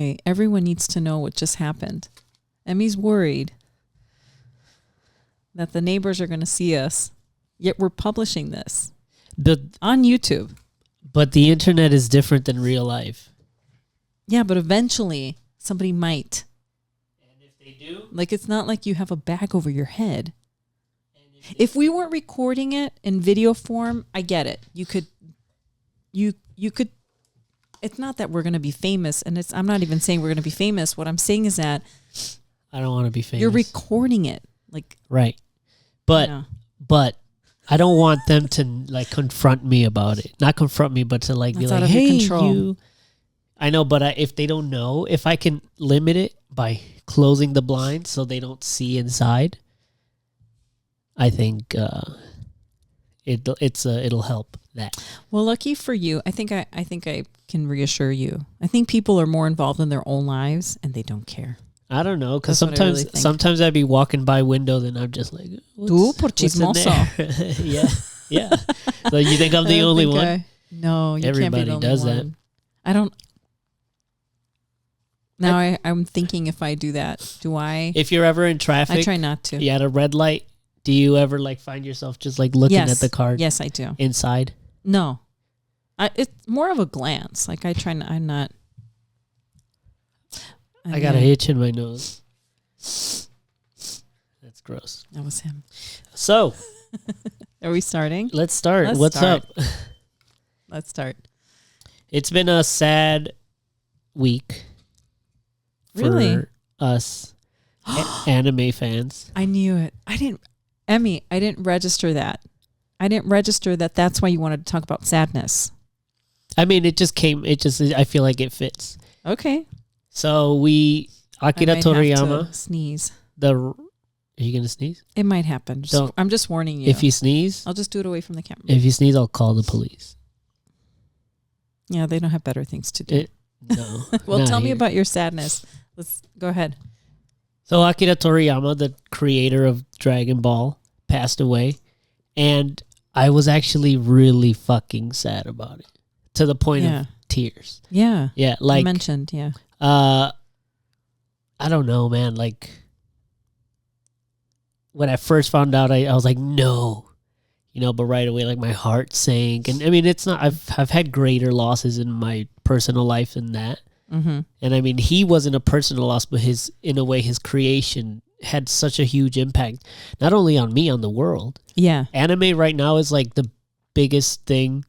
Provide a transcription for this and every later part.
Okay, everyone needs to know what just happened. Emmy's worried that the neighbors are going to see us, yet we're publishing this on YouTube. But the internet is different than real life. Yeah, but eventually somebody might. And if they do? Like, it's not like you have a bag over your head. If we weren't recording it in video form, I get it. You could, it's not that we're going to be famous, and I'm not even saying we're going to be famous. What I'm saying is that I don't want to be famous. You're recording it. Like, right. But I don't want them to like confront me about it. Not confront me, but to like be like, hey, you. I know, but if they don't know, if I can limit it by closing the blinds so they don't see inside, I think it'll help that. Well, lucky for you, I think I can reassure you. I think people are more involved in their own lives and they don't care. I don't know, because sometimes I'd be walking by windows and I'm just like, what's in there? yeah. So you think I'm the only one? No, you Everybody can't be the only does one. that. I don't. Now I'm thinking if I do that, do I? If you're ever in traffic, I try not to. Yeah, at a red light, do you ever like find yourself just like looking at the car? Yes, I do. Inside? No, it's more of a glance. Like I try. I'm not. I got a itch in my nose. That's gross. That was him. So, are we starting? Let's start. What's up? Let's start. It's been a sad week. Really? For us anime fans. I knew it. Emmy, I didn't register that. I didn't register that that's why you wanted to talk about sadness. I mean, I feel like it fits. Okay. So Akira Toriyama. Have to sneeze. Are you going to sneeze? It might happen. I'm just warning you. If you sneeze. I'll just do it away from the camera. If you sneeze, I'll call the police. Yeah, they don't have better things to do. No. Well, tell me about your sadness. Let's go ahead. So Akira Toriyama, the creator of Dragon Ball, passed away. And I was actually really fucking sad about it. To the point of tears. Yeah. Yeah. Like you mentioned, yeah. I don't know, man. Like when I first found out, I was like, no. But right away, like my heart sank. And I mean, it's not, I've had greater losses in my personal life than that. Mm-hmm. And I mean, he wasn't a personal loss, but in a way, his creation had such a huge impact, not only on me, on the world. Yeah. Anime right now is like the biggest thing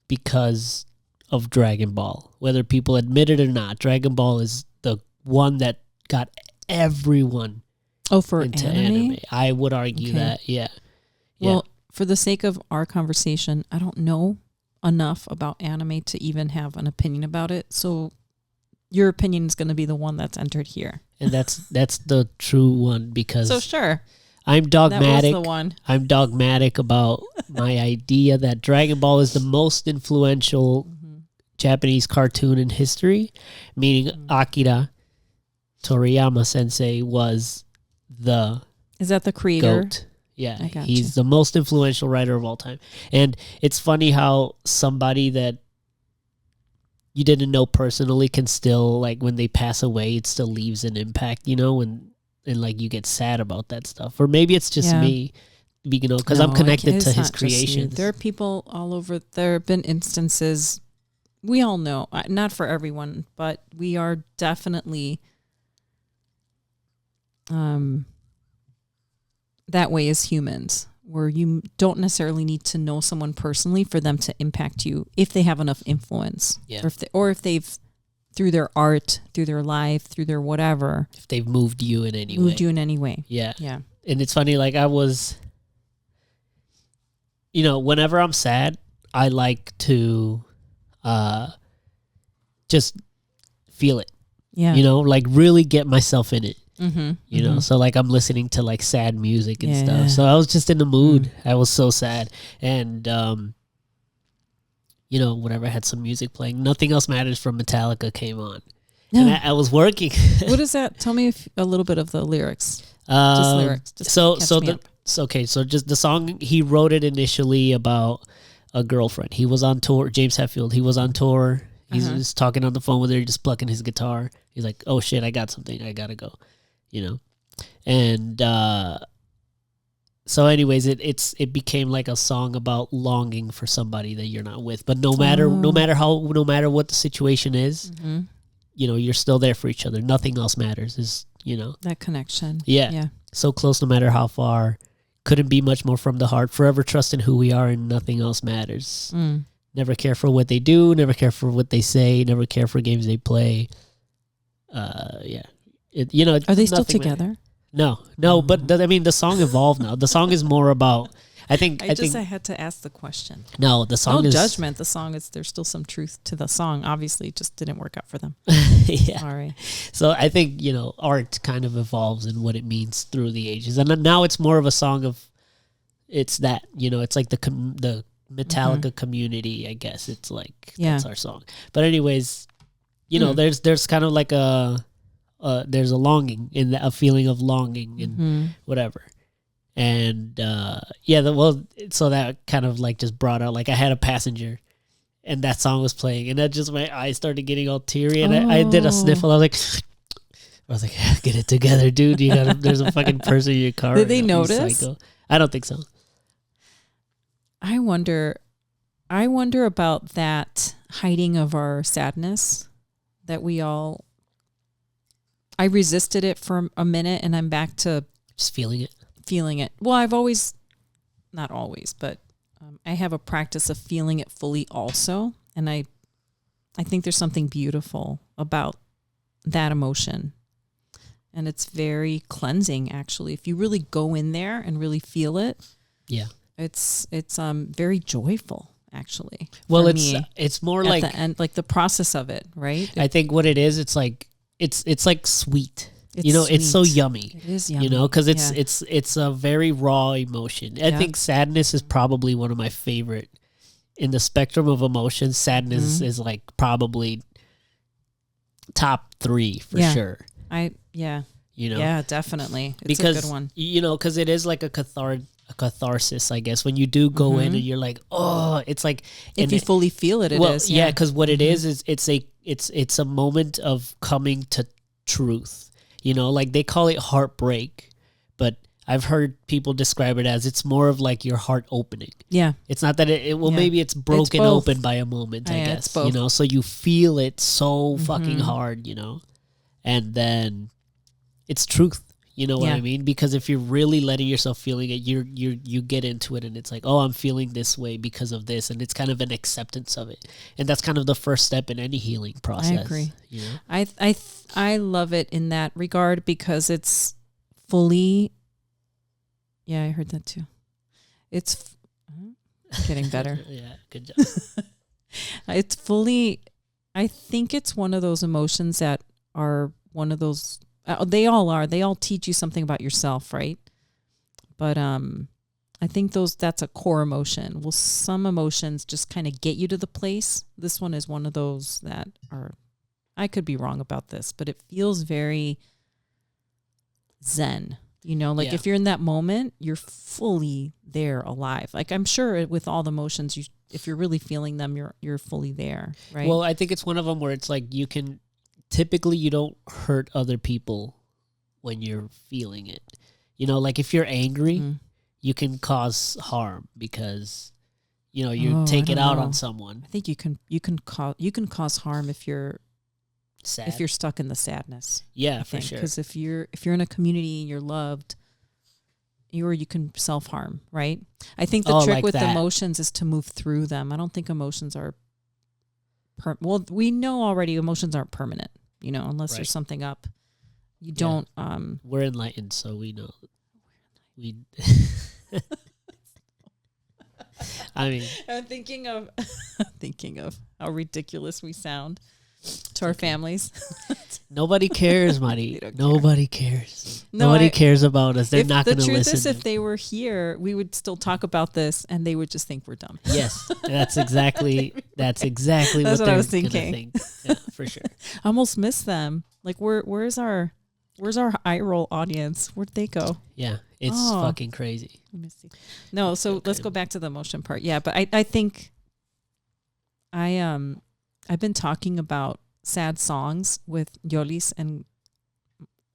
because of Dragon Ball. Whether people admit it or not, Dragon Ball is the one that got everyone into anime. I would argue that, yeah. Well, for the sake of our conversation, I don't know enough about anime to even have an opinion about it. So your opinion is going to be the one that's entered here. And that's the true one because so sure. I'm dogmatic. That was the one. I'm dogmatic about my idea that Dragon Ball is the most influential Japanese cartoon in history, meaning Akira Toriyama sensei was the Is that the creator? GOAT. Yeah, he's the most influential writer of all time. And it's funny how somebody that you didn't know personally can still, like, when they pass away, it still leaves an impact, and like you get sad about that stuff. Or maybe it's just me, because I'm connected to his creations. There are people all over. There have been instances, we all know, not for everyone, but we are definitely that way as humans, where you don't necessarily need to know someone personally for them to impact you if they have enough influence. Yeah. Or if they've, through their art, through their life, through their whatever. If they've moved you in any way. Yeah. Yeah. And it's funny, like I was, whenever I'm sad, I like to just feel it. Yeah. Like really get myself in it. Mm-hmm. So like I'm listening to like sad music and stuff. So I was just in the mood. I was so sad. And, whenever I had some music playing, Nothing Else Matters from Metallica came on. Yeah. And I was working. What is that? Tell me a little bit of the lyrics. Just lyrics. So just the song, he wrote it initially about a girlfriend. He was on tour, James Hetfield. He was on tour He's just talking on the phone with her, just plucking his guitar. He's like, "Oh shit, I got something. I gotta go," And so, anyways, it became like a song about longing for somebody that you're not with. But no matter what the situation is, you're still there for each other. Nothing else matters. That connection. Yeah. So close, no matter how far. Couldn't be much more from the heart. Forever trusting who we are, and nothing else matters. Never care for what they do. Never care for what they say. Never care for games they play. Yeah. Are they still together? No. But the song evolved now. The song is more about. I had to ask the question. No, the song is judgment. The song is, there's still some truth to the song. Obviously, it just didn't work out for them. Yeah. Sorry. So I think, art kind of evolves in what it means through the ages. And now it's more of a song of, it's that, it's like the Metallica community, I guess. It's like, that's our song. But anyways, there's kind of like there's a longing, a feeling of longing and whatever. And so that kind of like just brought out, like I had a passenger and that song was playing and that just, my eyes started getting all teary and I did a sniffle. I was like, get it together, dude. There's a fucking person in your car. Did they notice? Psycho. I don't think so. I wonder about that hiding of our sadness that I resisted it for a minute and I'm back to just feeling it. Well, I've always, not always, but I have a practice of feeling it fully also. And I think there's something beautiful about that emotion. And it's very cleansing, actually. If you really go in there and really feel it. Yeah. It's very joyful, actually. Well, it's more like the end, like the process of it, right? I think what it is, it's like sweet. It's so yummy. It is yummy. Because it's a very raw emotion. I think sadness is probably one of my favorite in the spectrum of emotions. Sadness is like probably top 3 for sure. Yeah, definitely. It's because, a good one. Because it is like a catharsis, I guess. When you do go in and you're like, oh, it's like, if you fully feel it, it is. Yeah, because what it is it's a moment of coming to truth. Like they call it heartbreak, but I've heard people describe it as it's more of like your heart opening. Yeah. It's not that maybe it's broken open by a moment, I guess. It's both. So you feel it so fucking hard, and then it's truth. You know what I mean? Because if you're really letting yourself feeling it, you get into it and it's like, oh, I'm feeling this way because of this, and it's kind of an acceptance of it, and that's kind of the first step in any healing process. I agree. I love it in that regard because it's fully. Yeah, I heard that too. It's getting better. Yeah, good job. It's fully. I think it's one of those emotions that are one of those. They all are. They all teach you something about yourself, right? But I think that's a core emotion. Well, some emotions just kind of get you to the place. This one is one of those that are, I could be wrong about this, but it feels very zen. If you're in that moment, you're fully there, alive. Like I'm sure with all the emotions, if you're really feeling them, you're fully there, right? Well, I think it's one of them where it's like typically you don't hurt other people when you're feeling it. Like if you're angry, you can cause harm because you take it out on someone. I think you can cause harm if you're sad, if you're stuck in the sadness. Yeah, for sure. Because if you're in a community and you're loved, you can self-harm, right? I think the trick with emotions is to move through them. I don't think emotions are we know already emotions aren't permanent, unless there's something up. You don't. We're enlightened, so we know. I mean, I'm thinking of how ridiculous we sound to our families. Nobody cares, Marty. Nobody cares. Nobody cares about us. They're not going to listen. The truth is, if they were here, we would still talk about this, and they would just think we're dumb. Yes, that's exactly what I was thinking. Think. Yeah, for sure. I almost miss them. Like, where's our eye roll audience? Where'd they go? Yeah, it's fucking crazy. Let me see. No, so let's go back to the emotion part. Yeah, but I think I've been talking about sad songs with Yolis and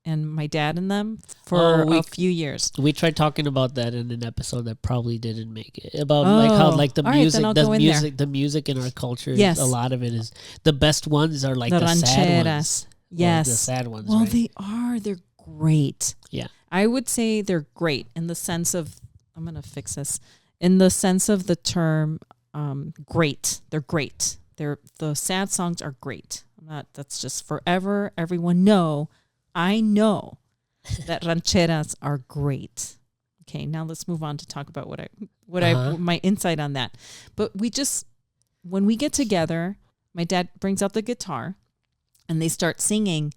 my dad in them for a few years. We tried talking about that in an episode that probably didn't make it. About like how like the music, the music in our culture. Yes. A lot of it is the best ones are like the sad ones. Yes, the sad ones. Well, right? they are. They're great. Yeah, I would say they're great in the sense of. I'm gonna fix this. In the sense of the term, great. They're great. The sad songs are great. That's just forever. Everyone know. I know that rancheras are great. Okay, now let's move on to talk about my insight on that. But when we get together, my dad brings out the guitar and they start singing.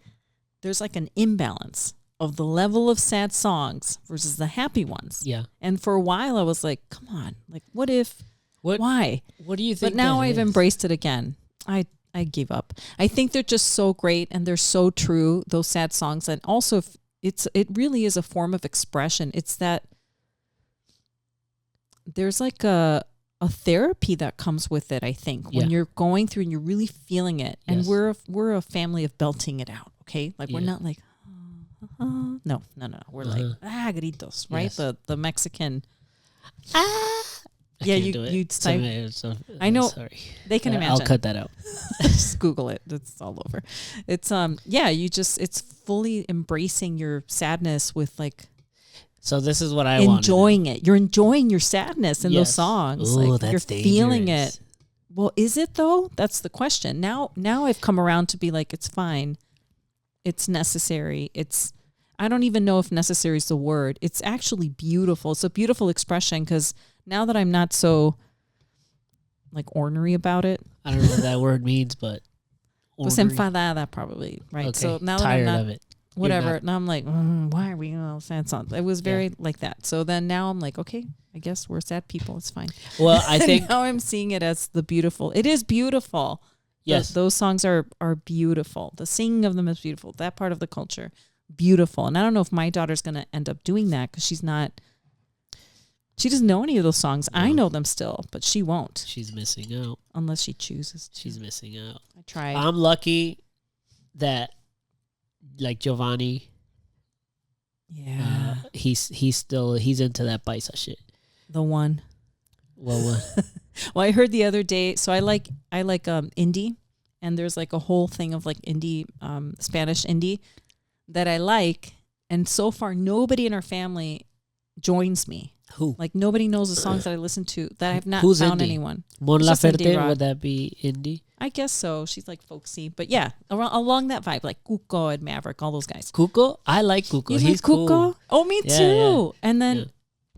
There's like an imbalance of the level of sad songs versus the happy ones. Yeah. And for a while I was like, come on, like why? What do you think? But now I've embraced it again. I gave up. I think they're just so great and they're so true, those sad songs. And also it really is a form of expression. It's that there's like a therapy that comes with it, I think, when you're going through and you're really feeling it. And we're a family of belting it out, okay? Like we're not like, no. We're like, gritos, right? Yes. The Mexican, yeah, you'd say. I know. Sorry. They can imagine. I'll cut that out. Just Google it. It's all over. It's it's fully embracing your sadness with like. So this is what I enjoying it. You're enjoying your sadness in those songs. Ooh, like that's you're dangerous. Feeling it. Well, is it though? That's the question. Now I've come around to be like, it's fine. It's necessary. I don't even know if necessary is the word. It's actually beautiful. It's a beautiful expression because now that I'm not so like ornery about it. I don't know what that word means, but pues enfadada probably, right? Okay. So now tired that I'm not, of it. Whatever. Now I'm like, why are we all sad songs? It was very like that. So then now I'm like, okay, I guess we're sad people. It's fine. Well, I think now I'm seeing it as the beautiful. It is beautiful. Yes. Those songs are beautiful. The singing of them is beautiful. That part of the culture, beautiful. And I don't know if my daughter's going to end up doing that because she doesn't know any of those songs. No. I know them still, but she won't. She's missing out. Unless she chooses to. She's missing out. I tried. I'm lucky that like Giovanni, he's into that paisa shit. The one. Well, well, I heard the other day. So I like indie, and there's like a whole thing of like indie, Spanish indie that I like, and so far nobody in our family joins me. Who? Like nobody knows the songs that I listen to. That I have not found indie? Anyone. Mon Laferte, would that be indie? I guess so. She's like folksy, but yeah, along that vibe, like Cuco and Maverick, all those guys. Cuco, I like Cuco. He's Cuco. Cool. Oh, me too. Yeah. And then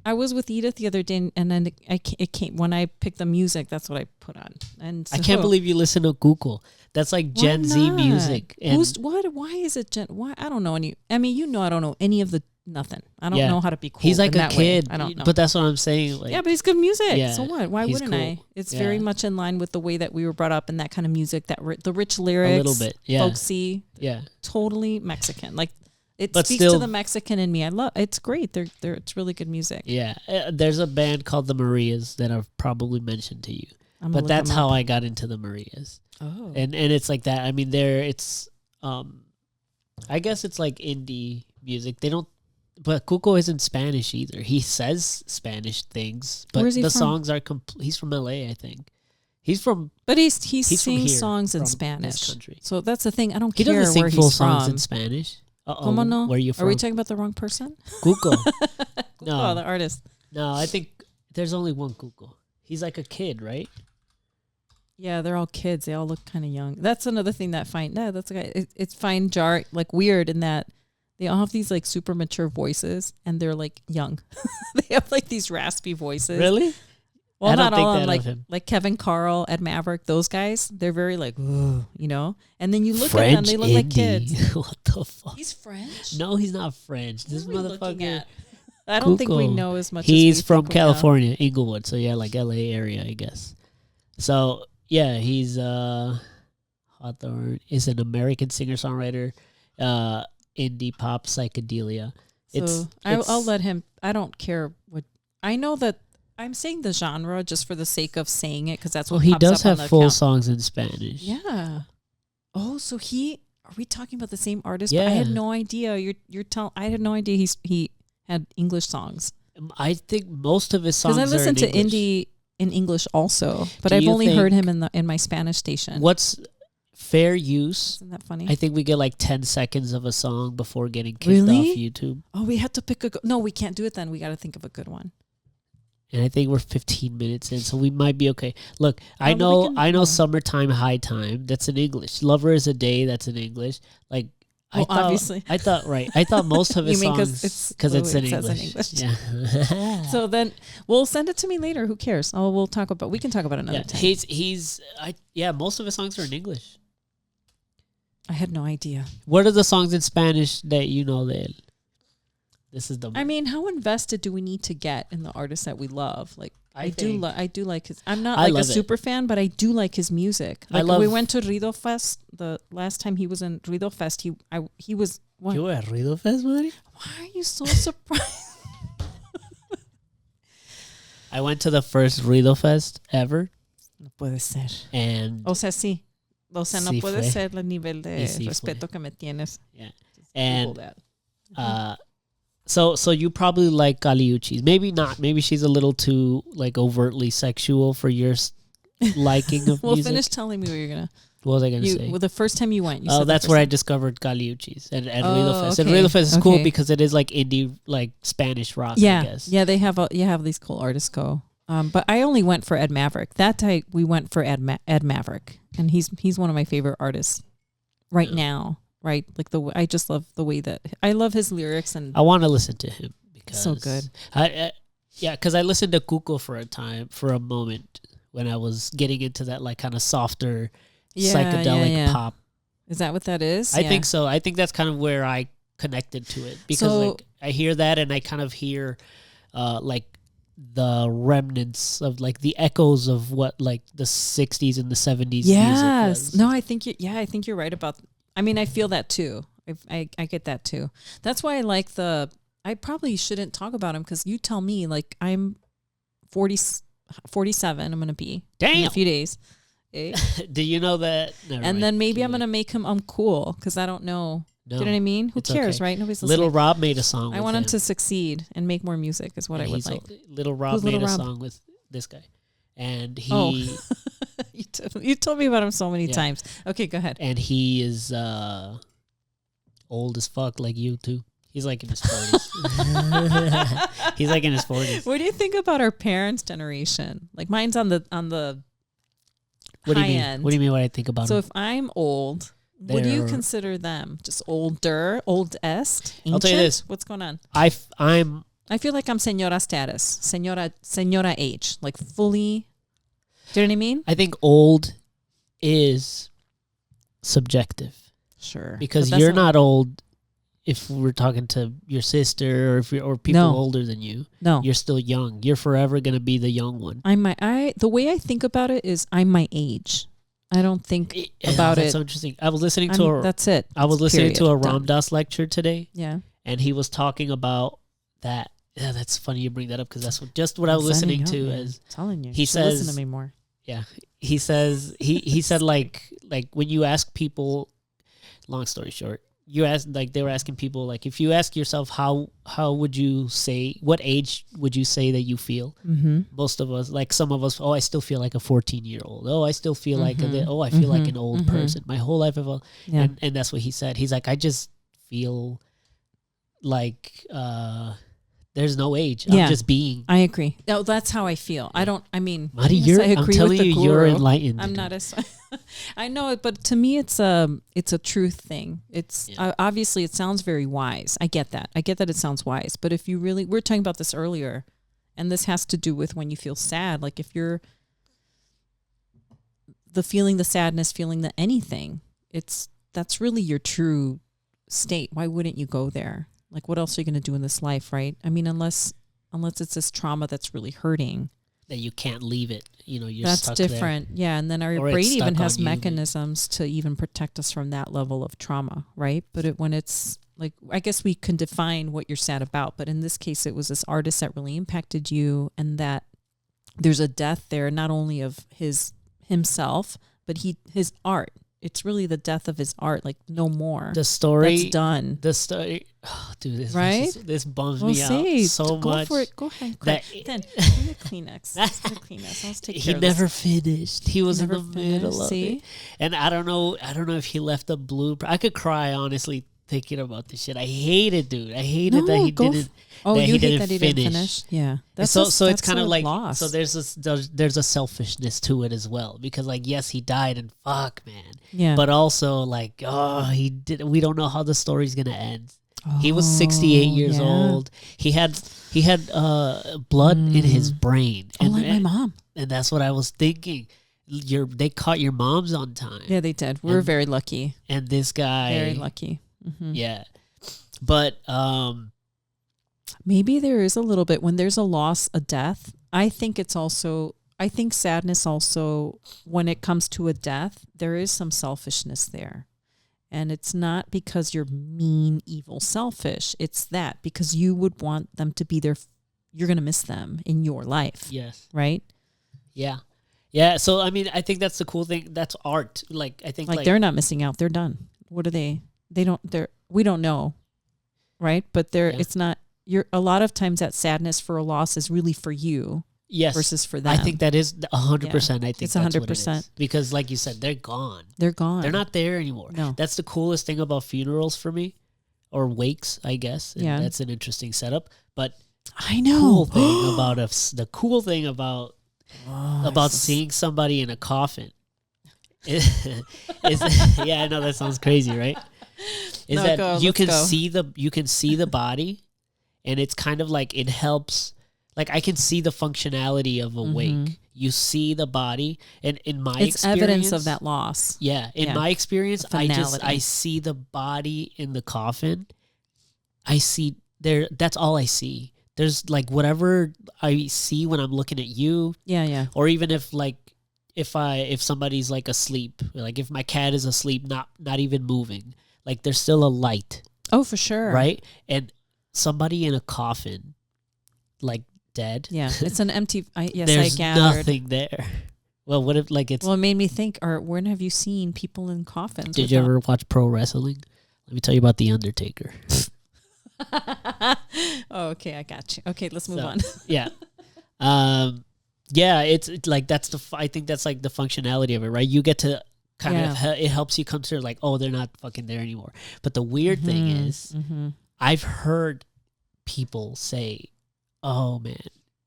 I was with Edith the other day, and then it came when I picked the music. That's what I put on. And so, I can't believe you listen to Cuco. That's like Gen Z music. And what? Why is it Gen? Why? I don't know any. I mean, I don't know any of the. Nothing. I don't know how to be cool. He's like a kid. Way. I don't know. But that's what I'm saying. Like, yeah, but he's good music. Yeah, so what? Why wouldn't cool. I? It's very much in line with the way that we were brought up in that kind of music, that the rich lyrics. A little bit. Yeah. Folksy. Yeah. Totally Mexican. Like it speaks to the Mexican in me. I love it's great. It's really good music. Yeah. There's a band called the Marias that I've probably mentioned to you. But that's how I got into the Marias. Oh. And it's like that. I mean, it's I guess it's like indie music. They don't. But Cuco isn't Spanish either. He says Spanish things, but the songs are he's from LA, I think. He's from, but he sings songs in Spanish. So that's the thing. I don't care where he's from. He doesn't sing full songs in Spanish. ¿Cómo no? Where are you from? Are we talking about the wrong person? Cuco. No, the artist. No, I think there's only one Cuco. He's like a kid, right? Yeah, they're all kids. They all look kind of young. That's another thing that that's okay. It's fine, like weird in that. They all have these like super mature voices, and they're like young. They have like these raspy voices. Really? Well, not all of them. Like Kevin Carl, Ed Maverick, those guys. They're very like, you know. And then you look at them, they look like kids. What the fuck? He's French? No, he's not French. This motherfucker. I don't think we know as much. He's from California, Inglewood. So yeah, like LA area, I guess. So yeah, he's Hawthorne is an American singer-songwriter. Indie pop psychedelia. So I'll let him. I don't care what. I know that I'm saying the genre just for the sake of saying it because that's what he pops does up have on the full account. songs in Spanish. Yeah. Oh, so are we talking about the same artist? Yeah. But I had no idea. You're telling. I had no idea he had English songs. I think most of his songs Because I listen to English. indie in English also, but Do I've you only heard think- him in my Spanish station. What's fair use? Isn't that funny? I think we get like 10 seconds of a song before getting kicked Really? off YouTube. Oh, we had to pick no, we can't do it then. We got to think of a good one. And I think we're 15 minutes in, so we might be okay. Look, I but know we can- Summertime High Time, that's in English. Lover is a Day, that's in English. Like Obviously. I thought most of his You mean 'cause songs it's because the it's way in it says in English. English. Yeah. So then we'll send it to me later. Who cares? Oh, we can talk about it another yeah. time. Most of his songs are in English. I had no idea. What are the songs in Spanish that you know that this is the I mean, how invested do we need to get in the artists that we love? Like, I do like his. I'm not I like a love it. super fan, but I do like his music. I Like we love- went to Rido Fest the last time he was in Rido Fest. He was. What? You were at Rido Fest, buddy? Why are you so surprised? I went to the first Rido Fest ever, No puede ser. and O sea, sí. O sea, no Sí puede fue. ser el nivel de Y sí respeto que me tienes. yeah. Just And Google that. So you probably like Caliucci's. Maybe not. Maybe she's a little too like overtly sexual for your liking of Well, music. finish telling me what you're gonna. What was I gonna say? Well, the first time you went, you Oh, said the that's first where I time. discovered Caliucci's and Oh, Rido Fest. And okay. Rido Fest is cool Okay. because it is like indie, like Spanish rock. Yeah, I guess. yeah, they have these cool artists go. But I only went for Ed Maverick. We went for Ed Maverick, and he's one of my favorite artists right now. Right, like I just love the way that I love his lyrics and I want to listen to him because so good. Because I listened to Cuco for a moment when I was getting into that like kind of softer psychedelic pop. Is that what that is? I think so. I think that's kind of where I connected to it because like I hear that and I kind of hear like the remnants of like the echoes of what like the 60s and the 70s music was. No, I think you're right about. I mean, I feel that too. I get that too. That's why I like I probably shouldn't talk about him because you tell me like I'm 47. I'm gonna be in a few days. Eh? Do you know that? Never And mind. then maybe I'm Keep it. gonna make him cool because I don't know. No, Do you know what I mean? Who it's cares, okay. right? Nobody's listening. Little Rob made a song. I with want him him. to succeed and make more music. Is what And I would he's like. Little Rob Who's made Little a Rob? song with this guy, and he Oh. You told me about him so many Yeah. times. Okay, go ahead. and he is old as fuck, like you too. He's like in his 40s. He's like in his 40s. What do you think about our parents' generation? Like mine's on the What do you high mean? end. What do you mean? What I think about So him? if I'm old, what do you They're- consider them? Just older, old-est? I'll tell you Ancient? this. What's going on? I'm I feel like I'm señora status, señora age, like fully. Do you know what I mean? I think old is subjective Sure. because But that's you're not old if we're talking to your sister or if you're or people No. older than you. No. You're still young. You're forever gonna be the young one. The way I think about it is I'm my age. I don't think about That's it. so interesting. I was listening to That's it. I was listening to a Period. Done. Ram Dass lecture today, Yeah. and he was talking about that. Yeah, that's funny you bring that up because that's just what I was I'm listening signing to. up, man. As I'm telling you. he You should listen says- to me more. yeah, he says he said like when you ask people, long story short, they were asking people like if you ask yourself how would you say what age would you say that you feel? Mm-hmm. Most of us, like some of us, I still feel like a 14-year-old. I still feel like I feel Mhm. like an old Mhm. person. My whole life I've Yeah. and that's what he said. He's like, I just feel like there's no age. Yeah. I'm just being. I agree. No, that's how I feel. I mean, Mari, yes, I I'm agree telling with the you, you're guru. enlightened. I'm not as I know it, but to me, it's a truth thing. It's obviously it sounds very wise. I get that. It sounds wise. But if you really, we were talking about this earlier, and this has to do with when you feel sad. Like if you're the sadness, feeling the anything, that's really your true state. Why wouldn't you go there? Like what else are you going to do in this life, right? I mean, unless it's this trauma that's really hurting. That you can't leave it. You're That's stuck different. there. Yeah, and then our Or brain it's even stuck has on you, but- mechanisms to even protect us from that level of trauma, right? But when it's like, I guess we can define what you're sad about, but in this case, it was this artist that really impacted you, and that there's a death there, not only of himself, but his art. It's really the death of his art, like no more. The story that's done. The story, oh, dude, this bums We'll me see. out so Go much. Go for it. Go ahead. Then get a Kleenex. Let's get a Kleenex. Let's take care He of never this. finished. He was in the middle of See? it, and I don't know if he left a blueprint. I could cry honestly thinking about this shit. I hate it, dude. I hated that he didn't. Oh, that you he hate didn't that he finish. didn't finish? Yeah. So it's kind of like loss. so there's a selfishness to it as well, because like yes, he died and fuck man. Yeah. But also like he did, we don't know how the story's going to end. He was 68 years old. He had blood in his brain. And like my mom. And that's what I was thinking. They caught your mom's on time. Yeah, they did. We were very lucky. And this guy, Very lucky. Mm-hmm. Yeah. But maybe there is a little bit when there's a loss, a death. I think sadness also, when it comes to a death, there is some selfishness there. And it's not because you're mean, evil, selfish. It's that because you would want them to be there. You're going to miss them in your life. Yes. Right? Yeah. Yeah. So, I mean, I think that's the cool thing. That's art. Like, I think like they're not missing out. They're done. What are they? We don't know. Right? But it's not, a lot of times that sadness for a loss is really for you. Yes. Versus for them. I think that is 100%. I think it's 100%. Because like you said, they're gone. They're gone. They're not there anymore. No. That's the coolest thing about funerals for me. Or wakes, I guess. And yeah. That's an interesting setup. But I know. The cool thing about seeing somebody in a coffin is yeah, I know that sounds crazy, right? Is that you can see the body, and it's kind of like it helps. Like I can see the functionality of a wake. You see the body, and in my experience, it's evidence of that loss. Yeah, in my experience, I see the body in the coffin. I see there. That's all I see. There's like whatever I see when I'm looking at you. Yeah, yeah. Or even if somebody's like asleep, like if my cat is asleep, not even moving, like there's still a light. Oh, for sure. Right, and somebody in a coffin, like. Dead. Yeah, it's an empty. There's I gathered. nothing there. Well, what if like it's? Well, it made me think. Or when have you seen people in coffins? Did you ever watch pro wrestling? Let me tell you about the Undertaker. Oh, okay, I got you. Okay, let's move on. Yeah, yeah. It's like that's I think that's like the functionality of it, right? You get to kind of it helps you come to like, oh, they're not fucking there anymore. But the weird thing is, I've heard people say. Oh man,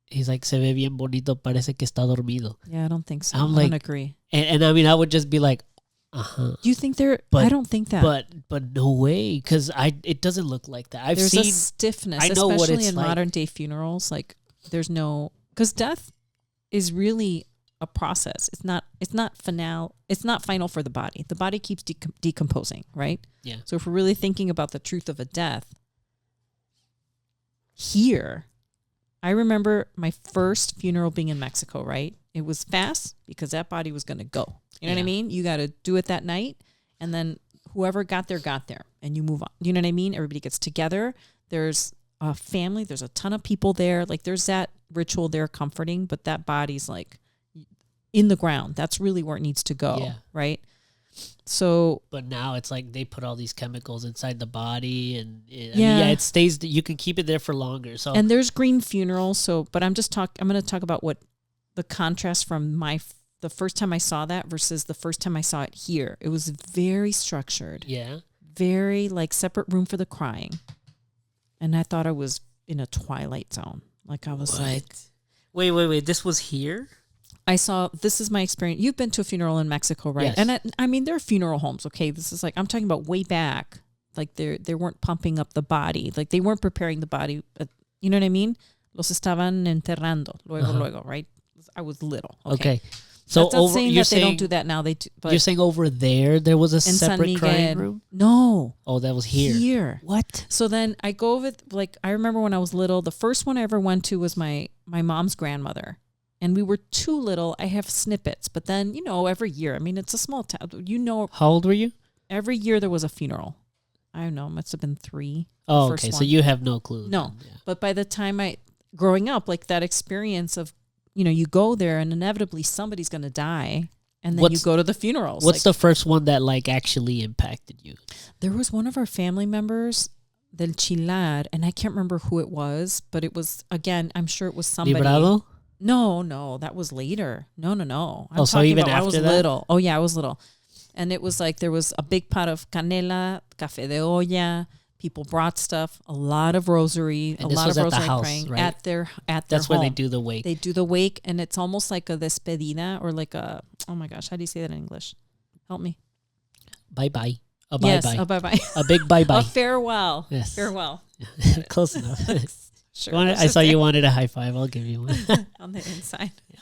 he's like se ve bien bonito, parece que está dormido. Yeah, I don't think so. I don't agree. And I mean, I would just be like, Do you think they're? I don't think that. But no way, because it doesn't look like that. There's a stiffness, I know especially what it's in like. modern day funerals. Like there's no, because death is really a process. It's not final. It's not final for the body. The body keeps decomposing, right? Yeah. So if we're really thinking about the truth of a death, here. I remember my first funeral being in Mexico, right? It was fast because that body was going to go. You know what I mean? You got to do it that night. And then whoever got there, and you move on. You know what I mean? Everybody gets together. There's a family. There's a ton of people there. Like there's that ritual there comforting, but that body's like in the ground. That's really where it needs to go, right? So, but now it's like they put all these chemicals inside the body, and it stays. You can keep it there for longer. So, and there's green funerals. So, but I'm going to talk about what the contrast from the first time I saw that versus the first time I saw it here. It was very structured. Yeah, very like separate room for the crying, and I thought I was in a Twilight Zone. Like I was like, wait, this was here. I saw, this is my experience. You've been to a funeral in Mexico, right? Yes. And I mean, there are funeral homes. Okay. This is like, I'm talking about way back. Like they weren't pumping up the body. Like they weren't preparing the body. You know what I mean? Los estaban enterrando. Luego, right? I was little. Okay. So that's not saying that they don't do that now. They do, but you're saying over there was a separate crying room? No. Oh, that was here. Here. What? So then I go over, like, I remember when I was little, the first one I ever went to was my mom's grandmother. And we were too little. I have snippets. But then, every year, I mean, it's a small town. How old were you? Every year there was a funeral. I don't know. It must have been 3. Oh, okay. So you have no clue. No. Then, yeah. But by the time growing up, like that experience of you go there and inevitably somebody's going to die. And then you go to the funerals. What's the first one that like actually impacted you? There was one of our family members, del Chilar, and I can't remember who it was, but it was, again, I'm sure it was somebody. Librado? No, that was later. No. I'm so even about after I was that? little. Oh yeah, I was little. And it was like there was a big pot of canela, café de olla. People brought stuff, a lot of rosary, And a this lot was of at the rosary house, praying right? at their That's home. where they do the wake. They do the wake, and it's almost like a despedida or like a, oh my gosh, how do you say that in English? Help me. Bye-bye. A Yes, bye-bye. a bye-bye. A big bye-bye. A farewell. Yes. Farewell. Close enough. Sure. I saw you wanted a high five. I'll give you one. On the inside. Yeah.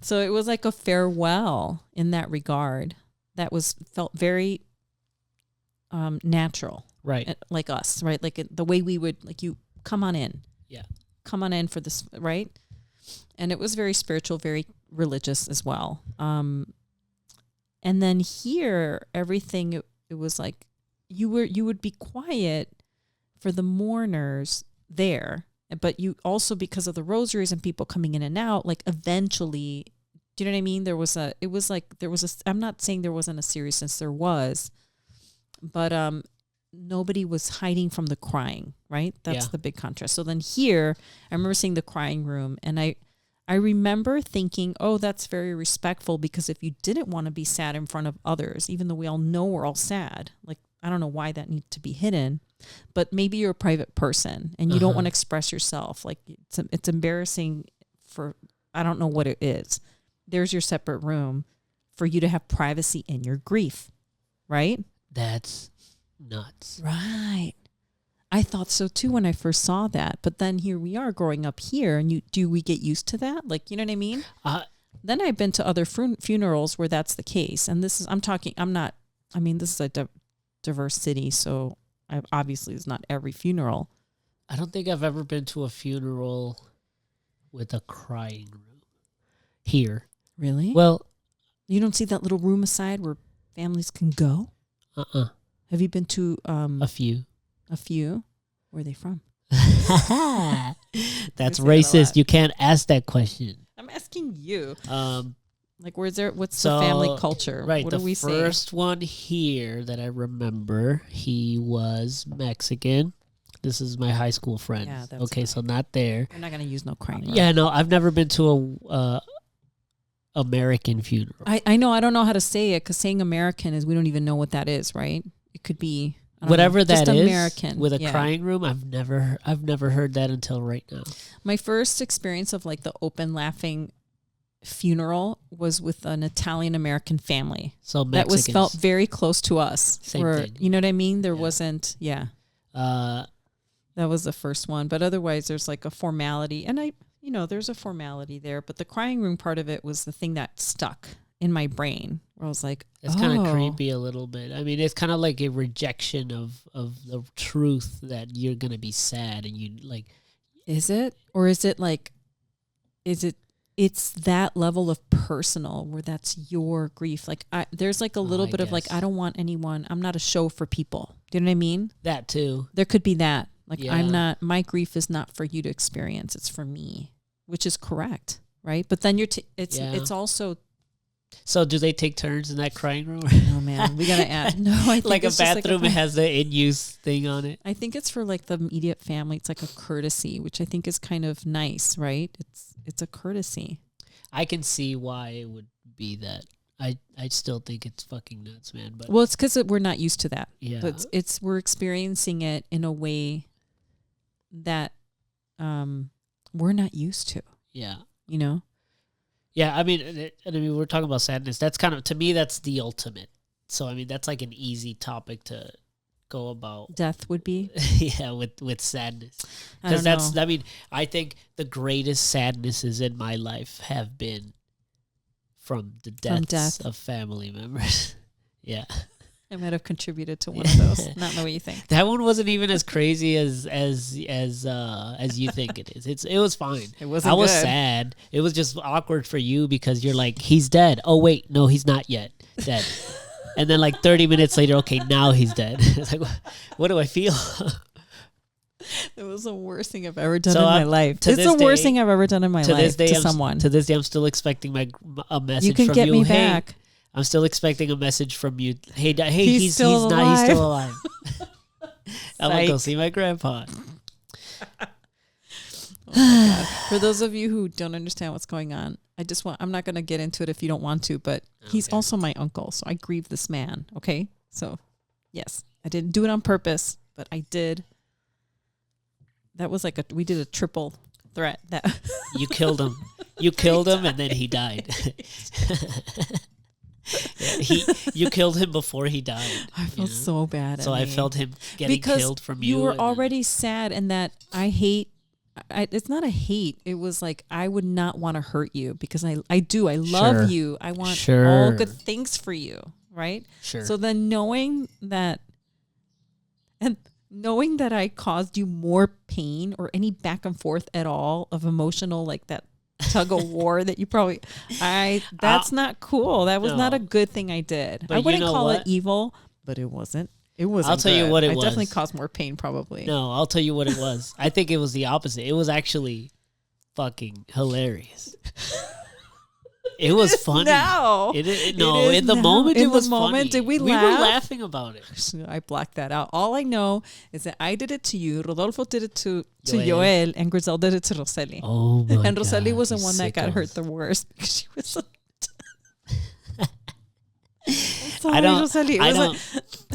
So it was like a farewell in that regard. That felt very natural. Right. Like us, right? Like the way we would, like, you come on in. Yeah. Come on in for this, right? And it was very spiritual, very religious as well. And then here, everything, it was like you would be quiet for the mourners there, but you also, because of the rosaries and people coming in and out, like eventually, do you know what I mean? I'm not saying there wasn't a seriousness, there was, but nobody was hiding from the crying, right? That's the big contrast. So then here, I remember seeing the crying room, and I remember thinking, oh, that's very respectful, because if you didn't want to be sad in front of others, even though we all know we're all sad, like, I don't know why that needs to be hidden, but maybe you're a private person and you don't want to express yourself. Like, it's embarrassing for, I don't know what it is. There's your separate room for you to have privacy in your grief, right? That's nuts. Right. I thought so too when I first saw that, but then here we are growing up here, and do we get used to that? Like, you know what I mean? Then I've been to other funerals where that's the case, and this is this is a diverse city, so obviously it's not every funeral. I don't think I've ever been to a funeral with a crying room here. Really? Well, you don't see that little room aside where families can go? Have you been to a few? A few? Where are they from? That's racist. You can't ask that question. I'm asking you. Like, what's the family culture? Right. What the do we say? first one here that I remember, he was Mexican. This is my high school friend. Yeah, that's okay, so not there. You're not going to use no crying room. Yeah, no, I've never been to a American funeral. I know. I don't know how to say it, because saying American is, we don't even know what that is, right? It could be whatever that just is. American With a crying room, I've never heard that until right now. My first experience of like the open laughing funeral was with an Italian American family. So that felt very close to us. Same thing. You know what I mean? There wasn't. That was the first one, but otherwise there's like a formality, and there's a formality there, but the crying room part of it was the thing that stuck in my brain, where I was like, it's kind of creepy a little bit. I mean, it's kind of like a rejection of the truth that you're going to be sad, and you like. Is it? Or is it like, it's that level of personal where that's your grief. Like, there's like a little bit of like, I don't want anyone, I'm not a show for people. Do you know what I mean? That too. There could be that. Like, my grief is not for you to experience. It's for me, which is correct. Right. But then it's also. So do they take turns in that crying room? No, man. We got to add. No, I think like a bathroom, like it has the in-use thing on it. I think it's for like the immediate family. It's like a courtesy, which I think is kind of nice, right? It's a courtesy. I can see why it would be that. I still think it's fucking nuts, man. But well, it's because we're not used to that. Yeah. But we're experiencing it in a way that we're not used to. Yeah. You know? Yeah, I mean, we're talking about sadness. That's kind of, to me, that's the ultimate. So, I mean, that's like an easy topic to go about. Death would be? Yeah, with sadness. Because I think the greatest sadnesses in my life have been from the deaths of family members. Yeah. I might have contributed to one of those. Not know what you think. That one wasn't even as crazy as you think it is. It was fine. It wasn't. I was sad. It was just awkward for you because you're like, he's dead. Oh wait, no, he's not yet dead. And then like 30 minutes later, okay, now he's dead. It's like, what do I feel? It was the worst thing I've ever done So in my life. It's the worst thing I've ever done in my life to someone. To this day, I'm still expecting a message You can from get you. me Hey, back. I'm still expecting a message from you. Hey, He's still alive. He's still alive. I'm gonna go see my grandpa. Oh my God. For those of you who don't understand what's going on, I'm not going to get into it if you don't want to, but he's also my uncle. So I grieve this man. Okay. So yes, I didn't do it on purpose, but I did. That was like we did a triple threat. That You killed him. You killed him and then he died. You killed him before he died. I felt so bad. So I felt him getting killed from you. You were already sad, and that I hate. It's not a hate. It was like I would not want to hurt you because I do. I love you. I want all good things for you, right? Sure. So then knowing that I caused you more pain or any back and forth at all of emotional, like that tug of war that you probably, that's not cool. That was not a good thing I did. But I wouldn't call it evil, but it wasn't. It wasn't. I'll tell you what it was. I definitely caused more pain, probably. No, I'll tell you what it was. I think it was the opposite. It was actually fucking hilarious. It was funny. Now. In the moment it was funny. Did we laugh? We were laughing about it. I blacked that out. All I know is that I did it to you, Rodolfo did it to Joel, and Grizel did it to Roseli. Oh my And Roseli God, was the one that got sickos. hurt the worst because she was so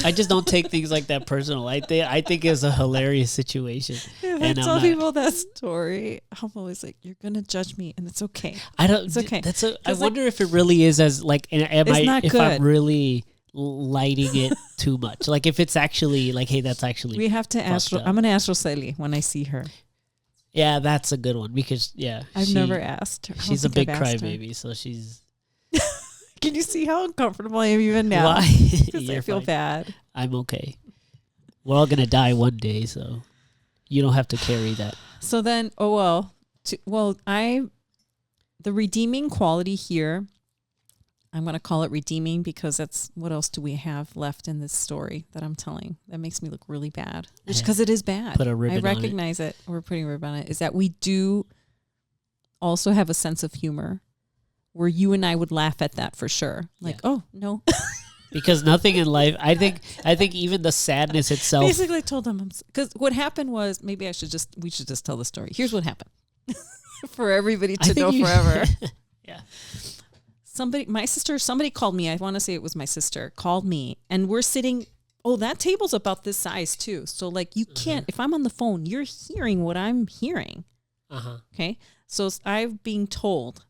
I just don't take things like that personal. I think it's a hilarious situation. If I tell people that story, I'm always like, "You're gonna judge me, and it's okay." It's okay. I wonder if it really is as like. If I'm really lighting it too much? Like if it's actually like, hey, that's actually. We have to ask. I'm gonna ask Roseli when I see her. Yeah, that's a good one because I've never asked her. She's a big crybaby, so she's. Can you see how uncomfortable I am even now? Why? Because I feel bad. I'm okay. We're all gonna die one day, so you don't have to carry that. So then, the redeeming quality here, I'm gonna call it redeeming because that's what else do we have left in this story that I'm telling that makes me look really bad, which because it is bad. Put a ribbon on it. I recognize it. We're putting a ribbon on it. Is that we do also have a sense of humor. Where you and I would laugh at that for sure. Like, oh, no. Because nothing in life, I think even the sadness itself. Basically told them, because what happened was, maybe we should just tell the story. Here's what happened. For everybody to know forever. Yeah. Somebody called me. I want to say it was my sister, called me. And we're sitting, that table's about this size too. So like you can't, if I'm on the phone, you're hearing what I'm hearing. Okay. So I'm being told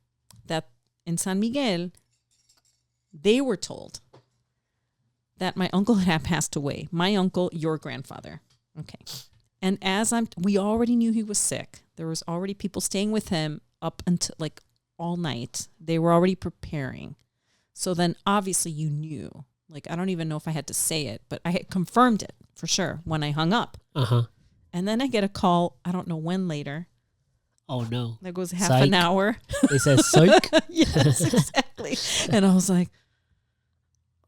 that in San Miguel, they were told that my uncle had passed away. My uncle, your grandfather. Okay. And we already knew he was sick. There was already people staying with him up until like all night. They were already preparing. So then obviously you knew. Like, I don't even know if I had to say it, but I had confirmed it for sure when I hung up. And then I get a call, I don't know when later. Oh no. That goes half an hour. They said psych. Yes, exactly. And I was like,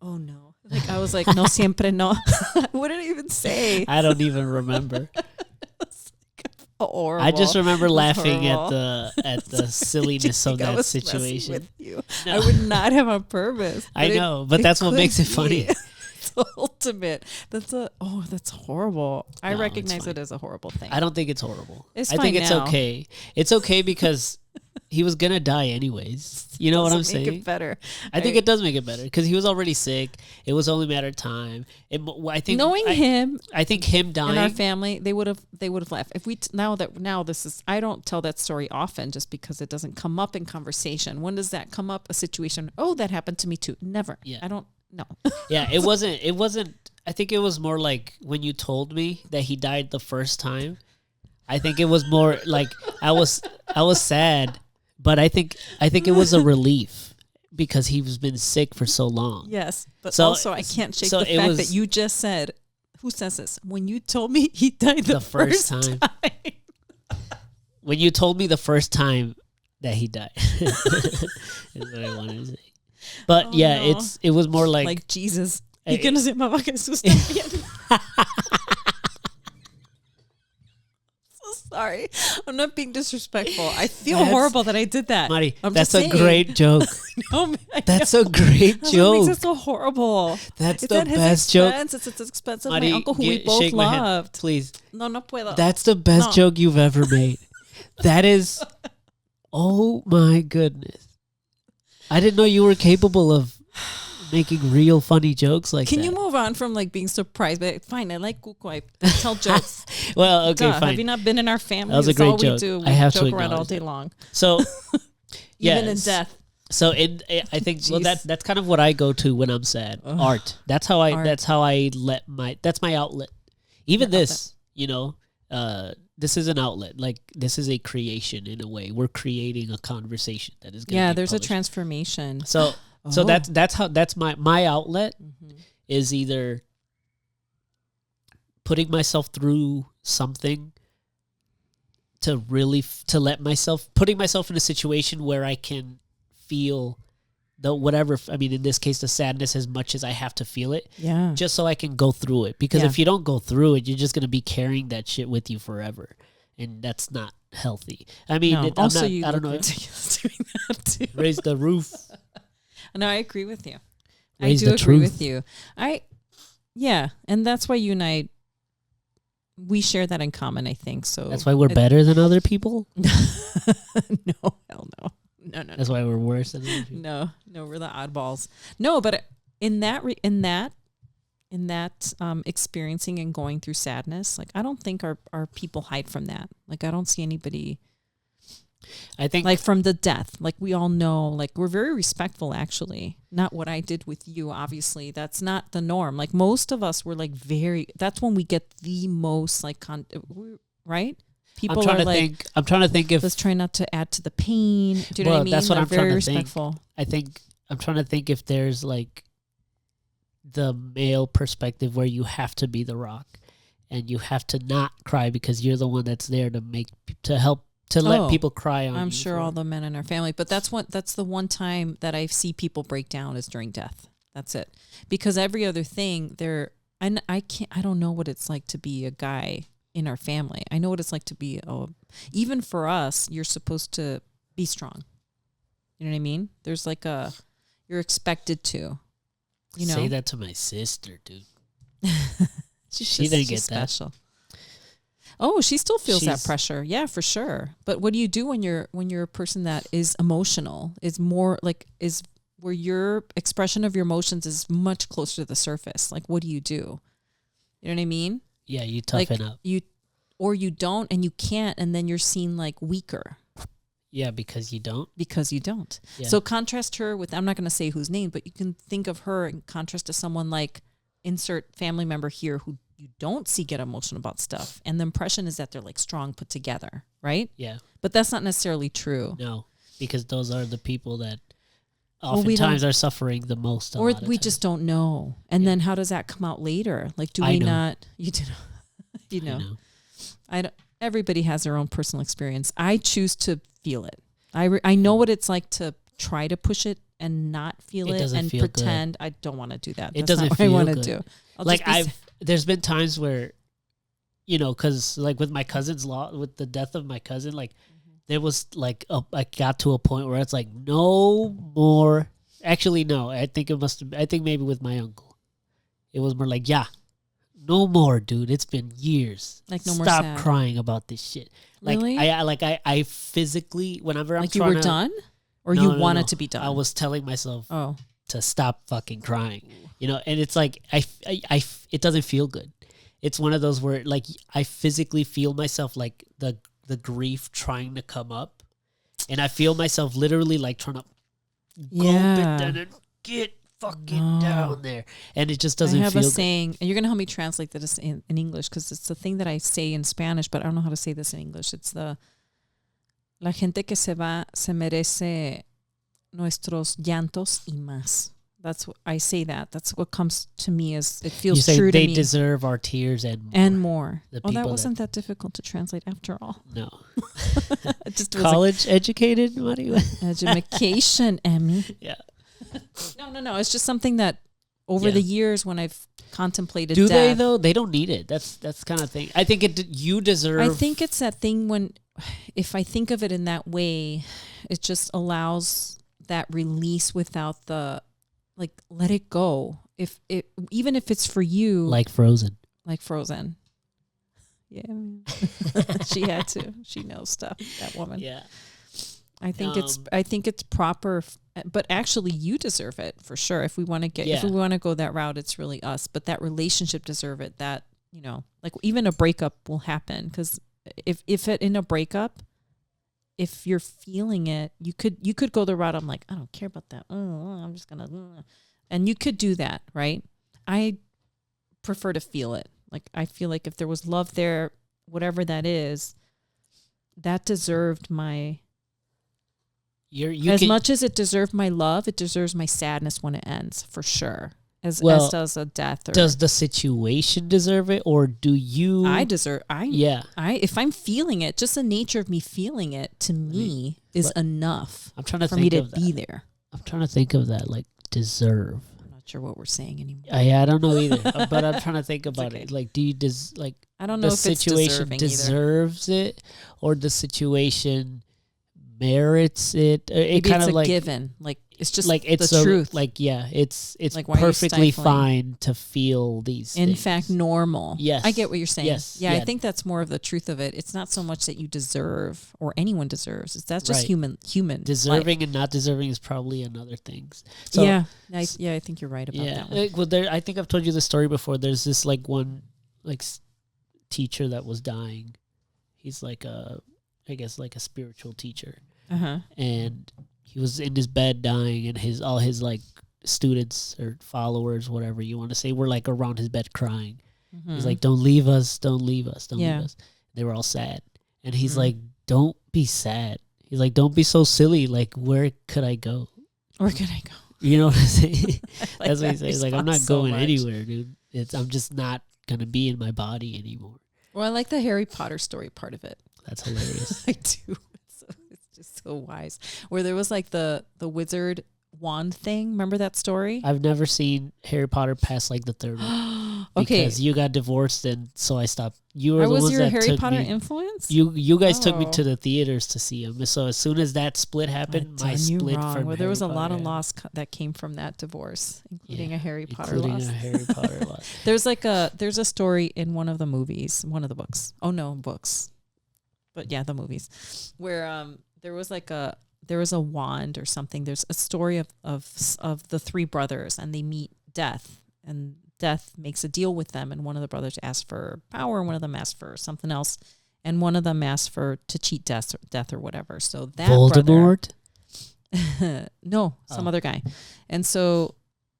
oh no. Like I was like, no siempre no. What did I even say? I don't even remember. Horrible. I just remember laughing at the silliness of that situation. With you. No. I would not have on purpose. I know, but that's what makes it funny. The ultimate. That's horrible. I recognize it as a horrible thing. I don't think it's horrible. I think it's okay. It's okay because he was gonna die anyways. You know what I'm saying? Make it better. I think it does make it better because he was already sick. It was only a matter of time. I think him dying and our family, they would have left. If we now this is, I don't tell that story often just because it doesn't come up in conversation. When does that come up? A situation? Oh, that happened to me too. Never. Yeah. I don't. No. Yeah, it wasn't. I think it was more like when you told me that he died the first time. I think it was more like I was sad, but I think it was a relief because he's been sick for so long. Yes, but also I can't shake the fact that you just said, who says this? When you told me he died the first time. When you told me the first time that he died, is what I wanted to say. But it was more like Jesus. ¿Y qué nos llamaba Jesús también? sorry. I'm not being disrespectful. I feel horrible that I did that. Marty, that's a great joke. No, that's a great joke. Makes it so horrible. That's the best joke. It's expensive. Marty, my uncle who we both loved. Please. No puedo. That's the best joke you've ever made. That is, oh my goodness. I didn't know you were capable of making real funny jokes like that. Can you move on from like being surprised? But fine, I like Cuco. I tell jokes. Well, okay, fine. Have you not been in our family? That was a great all joke. We do. We I have joke to around all that. day long. So, even in death. So I think that's kind of what I go to when I'm sad. Art. That's how I let that's my outlet. Even this, this is an outlet. Like this is a creation in a way. We're creating a conversation that is going to be there's published. a transformation. So that's my outlet is either putting myself through something to really putting myself in a situation where I can feel in this case the sadness as much as I have to feel it, just so I can go through it, because if you don't go through it, you're just going to be carrying that shit with you forever, and that's not healthy. I mean, I don't know. Doing that too. Raise the roof. No, I agree with you. Raise I do the agree truth. with you. And that's why you and I, we share that in common, I think. So that's why we're better than other people? No, hell no. No. That's why we're worse than other people. No, we're the oddballs. No, but in that experiencing and going through sadness, like I don't think our people hide from that. Like I don't see anybody. I think like from the death, like we all know, like we're very respectful. Actually, not what I did with you. Obviously, that's not the norm. Like most of us were like that's when we get the most like right. People I'm trying to think if let's try not to add to the pain. Do you know what I mean? That's what I'm very trying to respectful. think. I'm trying to think if there's like the male perspective where you have to be the rock and you have to not cry because you're the one that's there to help let people cry on. I'm sure all the men in our family, but that's the one time that I see people break down is during death. That's it. Because every other thing I don't know what it's like to be a guy in our family. I know what it's like to be even for us, you're supposed to be strong. You know what I mean? There's like you're expected to, Say that to my sister, dude. She didn't get special. Oh, she still feels that pressure. Yeah, for sure. But what do you do when you're a person that is emotional, is more like is where your expression of your emotions is much closer to the surface? Like what do? You know what I mean? Yeah, you toughen up. Or you don't, and you can't, and then you're seen like weaker. Yeah, because you don't. Yeah. So contrast her with, I'm not going to say whose name, but you can think of her in contrast to someone like insert family member here who you don't see get emotional about stuff. And the impression is that they're like strong, put together, right? Yeah. But that's not necessarily true. No, because those are the people that oftentimes are suffering the most. Or we just don't know. And then how does that come out later? Like, do we not? You do know. I don't. Everybody has their own personal experience. I choose to feel it. I know what it's like to try to push it and not feel it and pretend. Good. I don't want to do that. It doesn't feel what I want to do. There's been times where, because like with my cousin's with the death of my cousin, like there was like I got to a point where it's like no more. Actually, no. I think maybe with my uncle, it was more like no more, dude. It's been years. Like no more. Stop crying about this shit. Like really? I physically, whenever I'm like you were done, or you wanted to be done. I was telling myself to stop fucking crying. And it's like it doesn't feel good. It's one of those where like I physically feel myself like the grief trying to come up, and I feel myself literally like trying to gulp it down and get fucking down there, and it just doesn't feel good. I have a saying, and you're gonna help me translate this in English, because it's the thing that I say in Spanish, but I don't know how to say this in English. It's la gente que se va se merece nuestros llantos y más. That's what I say. That's what comes to me as it feels true to me. They deserve our tears and more. That wasn't that difficult to translate after all. No. Just college educated, Mario. Education, Emmy. Yeah. No. It's just something that over the years when I've contemplated Do death. they though? They don't need it. That's kind of thing. I think you deserve. I think it's that thing when, if I think of it in that way, it just allows that release without the, like, let it go. Even if it's for you, like Frozen. like Frozen. Yeah, she had to. She knows stuff. That woman. Yeah. I think it's proper, but actually you deserve it for sure. If we want to if we want to go that route, it's really us. But that relationship deserve it. That, like even a breakup will happen, because if in a breakup, if you're feeling it, you could go the route. I'm like, I don't care about that. I'm just gonna, and you could do that, right? I prefer to feel it. Like, I feel like if there was love there, whatever that is, that deserved my. Much as it deserved my love, it deserves my sadness when it ends, for sure. As does a death. Does the situation deserve it, or do you? If I'm feeling it, just the nature of me feeling it, to me, is enough. I'm trying to for think me to of that. be there. I'm trying to think of that, like, deserve. I'm not sure what we're saying anymore. I don't know either, but I'm trying to think about it. Like, do you I don't know if it's deserving deserves it, or the situation merits it? Maybe it's a given. Like, it's just like it's the truth. Like, yeah, it's like, perfectly fine to feel these things. In fact, normal. Yes. I get what you're saying. Yes. Yeah, I think that's more of the truth of it. It's not so much that you deserve or anyone deserves. That's just human. Deserving life. and not deserving is probably another thing. So, I think you're right about that one. Well, I think I've told you the story before. There's this one teacher that was dying. He's like a spiritual teacher. Uh-huh. And he was in his bed dying, and all his like students or followers, whatever you want to say, were like around his bed crying. Mm-hmm. He's like, "Don't leave us, don't leave us, don't leave us." They were all sad, and he's like, "Don't be sad." He's like, "Don't be so silly. Like, where could I go? Where could I go?" You know what I'm saying? Like that's what he says. He's like, "I'm not going much. anywhere, dude. I'm just not gonna be in my body anymore." Well, I like the Harry Potter story part of it. That's hilarious. I do. It's just so wise. Where there was like the wizard wand thing. Remember that story? I've never seen Harry Potter past like the third one. Because you got divorced, and so I stopped. You were the ones that Harry took Potter me. influence? You guys took me to the theaters to see him. So as soon as that split happened, my split from Well, there was a lot of loss loss that came from that divorce, including a Harry Potter loss. Including a Harry Potter loss. There's a story in one of the movies, one of the books. Oh no, books. But yeah, the movies, where there was a wand or something. There's a story of the three brothers, and they meet Death, and Death makes a deal with them, and one of the brothers asks for power, and one of them asks for something else, and one of them asks to cheat death or whatever. So that Voldemort? No, some other guy. And so,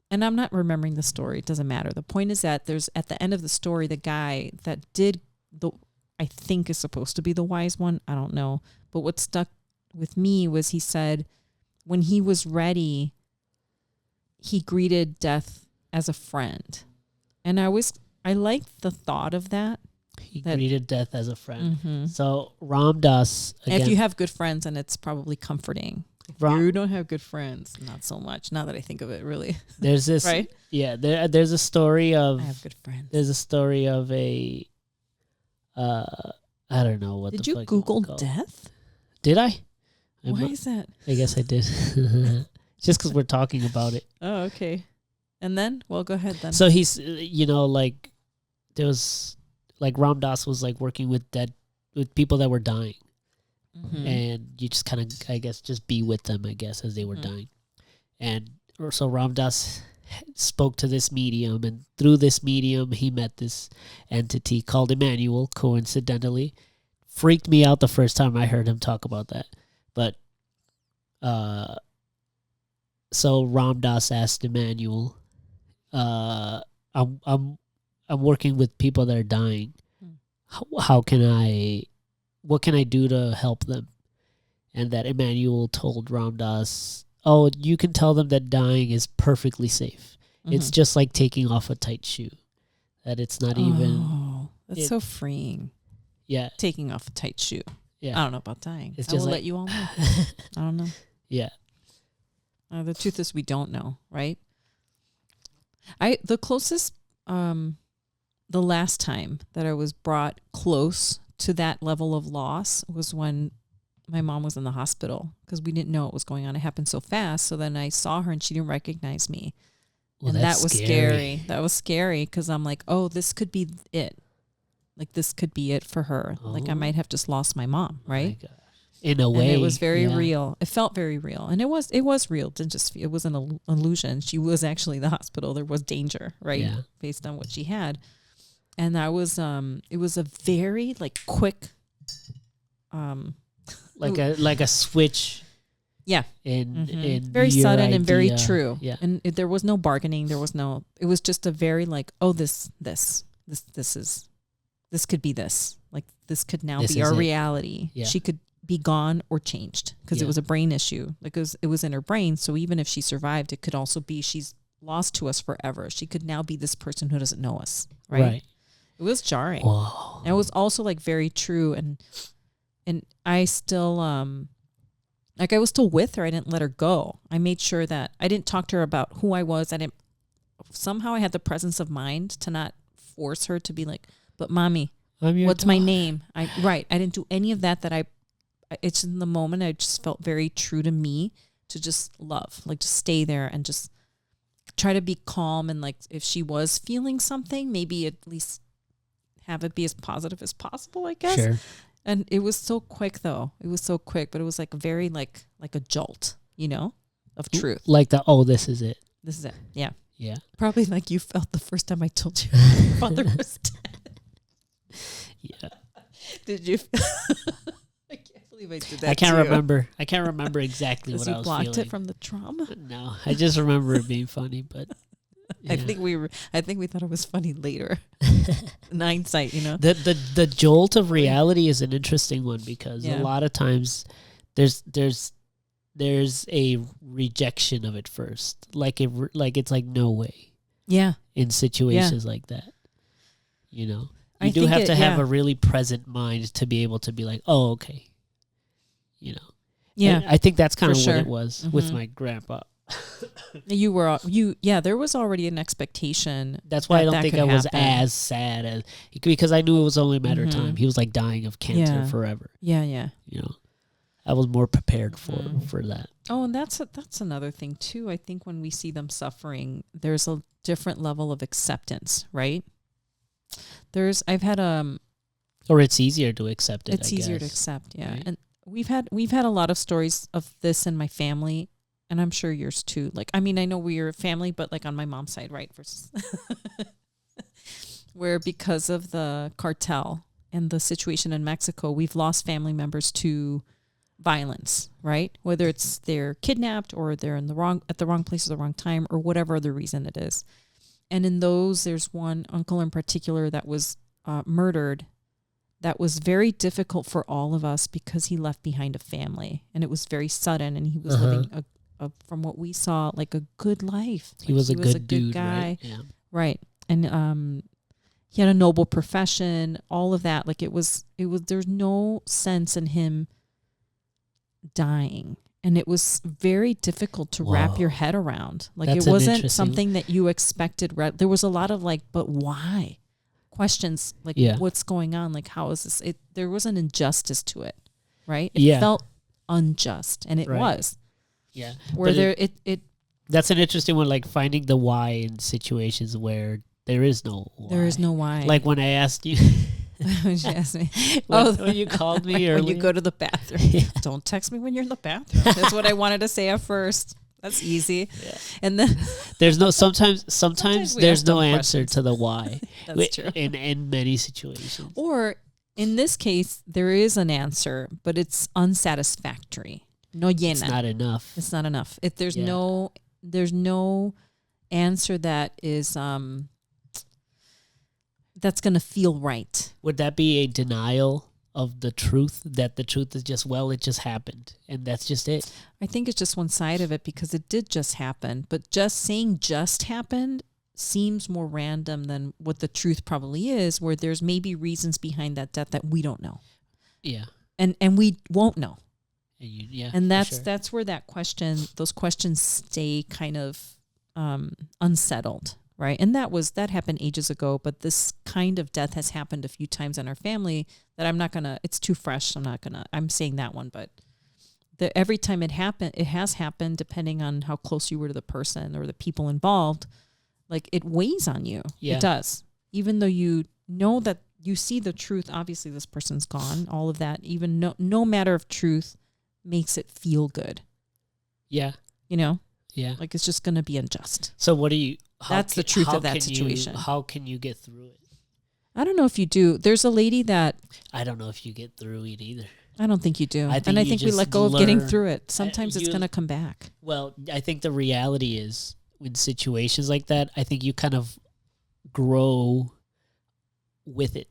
and I'm not remembering the story. It doesn't matter. The point is that there's, at the end of the story, the guy that did I think is supposed to be the wise one. I don't know. But what stuck with me was he said when he was ready, he greeted Death as a friend. And I liked the thought of that. He greeted Death as a friend. Mm-hmm. So Ram Dass, again, if you have good friends, and it's probably comforting. If you don't have good friends, not so much. Now that I think of it, really. There's this, right? Yeah, there's a story of. I have good friends. There's a story of a. I don't know what. Did you Google Death? Did I? Why is that? I guess I did. Just because we're talking about it. Oh, okay. And then, well, go ahead then. So he's, like, there was, like, Ram Dass was like working with people that were dying, and you just kind of, I guess, just be with them, I guess, as they were dying, and so Ram Dass spoke to this medium, and through this medium he met this entity called Emmanuel. Coincidentally, freaked me out the first time I heard him talk about that. But so Ram Dass asked Emmanuel, I'm working with people that are dying. What can I do to help them? And that Emmanuel told Ram Dass, "Oh, you can tell them that dying is perfectly safe. It's just like taking off a tight shoe. That it's not even." Oh, that's so freeing. Yeah. Taking off a tight shoe. Yeah. I don't know about dying. It's I just will like, let you all know. I don't know. Yeah. The truth is we don't know, right? The closest the last time that I was brought close to that level of loss was when my mom was in the hospital because we didn't know what was going on. It happened so fast. So then I saw her and she didn't recognize me. Well, and that was scary. That was scary because I'm like, oh, this could be it. Like, this could be it for her. Oh. Like, I might have just lost my mom, right? My gosh. In a way. And it was very real. It felt very real. And it was real. It wasn't an illusion. She was actually in the hospital. There was danger, right? Yeah. Based on what she had. And that was, it was a very, like, quick, like a switch. Yeah. In very sudden idea. and very true. Yeah. And there was no bargaining. It was just a very, like, oh, this could be this. Like, this could now be our reality. Yeah. She could be gone or changed because it was a brain issue. Like, it was in her brain. So even if she survived, it could also be she's lost to us forever. She could now be this person who doesn't know us. Right. It was jarring. Whoa. And it was also, like, very true. And I still, like, I was still with her. I didn't let her go. I made sure that I didn't talk to her about who I was. Somehow I had the presence of mind to not force her to be like, but mommy, what's my name? I didn't do any of that. It's in the moment. I just felt very true to me to just love, like, just stay there and just try to be calm. And, like, if she was feeling something, maybe at least have it be as positive as possible, I guess. Sure. And it was so quick though. It was so quick, but it was like very, like a jolt, of truth. Like this is it. This is it. Yeah. Yeah. Probably like you felt the first time I told you your father was dead. Yeah. Did you? I can't believe I did that. I can't remember. I can't remember exactly what I was feeling. You blocked it from the trauma? No, I just remember it being funny, but yeah. I think we thought it was funny later. In hindsight, The jolt of reality is an interesting one because a lot of times there's a rejection of it first. Like it's like no way. Yeah. In situations like that. You I do have to have a really present mind to be able to be like, oh, okay. Yeah. And I think that's kind of what sure. it was with my grandpa. There was already an expectation. That's why I don't think I was as sad because I knew it was only a matter of time. He was like dying of cancer forever. Yeah. I was more prepared for that. Oh, and that's another thing too. I think when we see them suffering, there's a different level of acceptance, right? I've had or it's easier to accept it. It's easier to accept, yeah. Right? And we've had a lot of stories of this in my family. And I'm sure yours too. Like, I mean, I know we're a family, but like on my mom's side, right? Versus where because of the cartel and the situation in Mexico, we've lost family members to violence, right? Whether it's they're kidnapped or they're at the wrong place at the wrong time or whatever the reason it is. And in those, there's one uncle in particular that was murdered. That was very difficult for all of us because he left behind a family and it was very sudden and he was living from what we saw, like a good life. He was a good dude, guy. Right? Yeah. Right. And he had a noble profession, all of that. Like it was there's no sense in him dying. And it was very difficult to wrap your head around. Like it wasn't something that you expected. There was a lot of like, but why? Questions like what's going on? Like how is this? There was an injustice to it, right? It felt unjust, and it was. Yeah. Where that's an interesting one, like finding the why in situations where there is no why. There is no why. Like when I asked you. When she asked me. When you called me earlier. When you go to the bathroom. Don't text me when you're in the bathroom. That's what I wanted to say at first. That's easy. Yeah. And then there's no sometimes there's no answer to the why. That's true. In many situations. Or in this case, there is an answer, but it's unsatisfactory. No llena. It's not enough. It's not enough. If there's no answer that is that's gonna feel right. Would that be a denial of the truth? That the truth is just it just happened and that's just it? I think it's just one side of it because it did just happen. But just saying just happened seems more random than what the truth probably is, where there's maybe reasons behind that death that we don't know. Yeah. And we won't know. And that's that's where those questions stay kind of unsettled, right? And that happened ages ago, but this kind of death has happened a few times in our family that it's too fresh. I'm saying that one, but every time it has happened, depending on how close you were to the person or the people involved, like it weighs on you. Yeah. It does. Even though you know that you see the truth, obviously this person's gone, all of that, even no matter of truth makes it feel good. Yeah. You know? Yeah. Like it's just going to be unjust. So That's the truth of that situation. How can you get through it? I don't know if you do. There's a lady that... I don't know if you get through it either. I don't think you do. I think we let go of getting through it. Sometimes it's going to come back. Well, I think the reality is in situations like that, I think you kind of grow with it.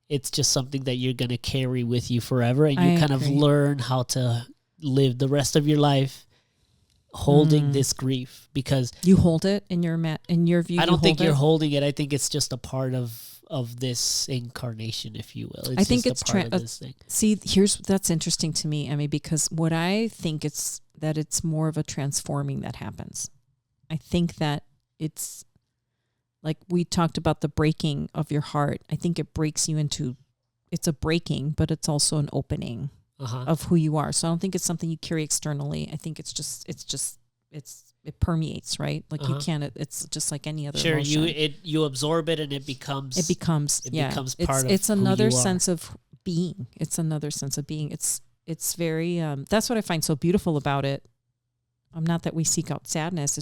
It's just something that you're going to carry with you forever, and you kind of learn how to live the rest of your life holding this grief, because you hold it in your view. I don't think you're holding it. I think it's just a part of this incarnation, if you will. I think it's a part of this thing. See, that's interesting to me, Emmy, because what I think it's more of a transforming that happens. I think that it's like we talked about the breaking of your heart. I think it breaks you it's a breaking, but it's also an opening of who you are. So I don't think it's something you carry externally. I think it permeates, right? Like you can't, it's just like any other emotion. You absorb it and it becomes part of it's another who you sense of being. It's another sense of being. It's very, that's what I find so beautiful about it. Not that we seek out sadness.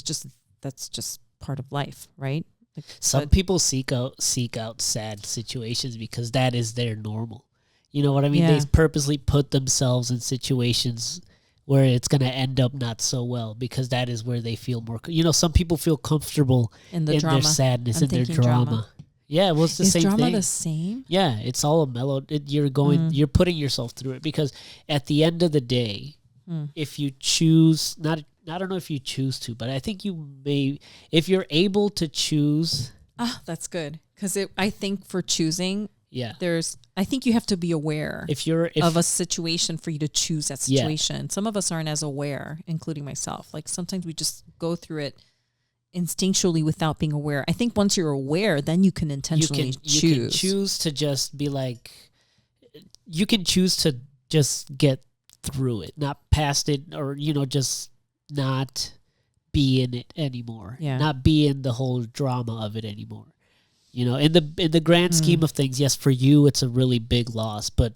That's just part of life, right? Like, some people seek out sad situations because that is their normal. You know what I mean? Yeah. They purposely put themselves in situations where it's going to end up not so well because that is where they feel more. Some people feel comfortable in their sadness, in their drama. Yeah, well, it's the same thing. Is drama the same? Yeah, it's all a mellow. You're putting yourself through it because at the end of the day, if you choose I don't know if you choose to, but I think you may, if you're able to choose. Ah, that's good. Because I think for choosing, yeah, I think you have to be aware of a situation for you to choose that situation. Yeah. Some of us aren't as aware, including myself. Like sometimes we just go through it instinctually without being aware. I think once you're aware, then you can intentionally choose. You can choose to just be like, you can choose to just get through it, not past it, or, just not be in it anymore. Yeah. Not be in the whole drama of it anymore. In the grand scheme of things, yes, for you it's a really big loss, but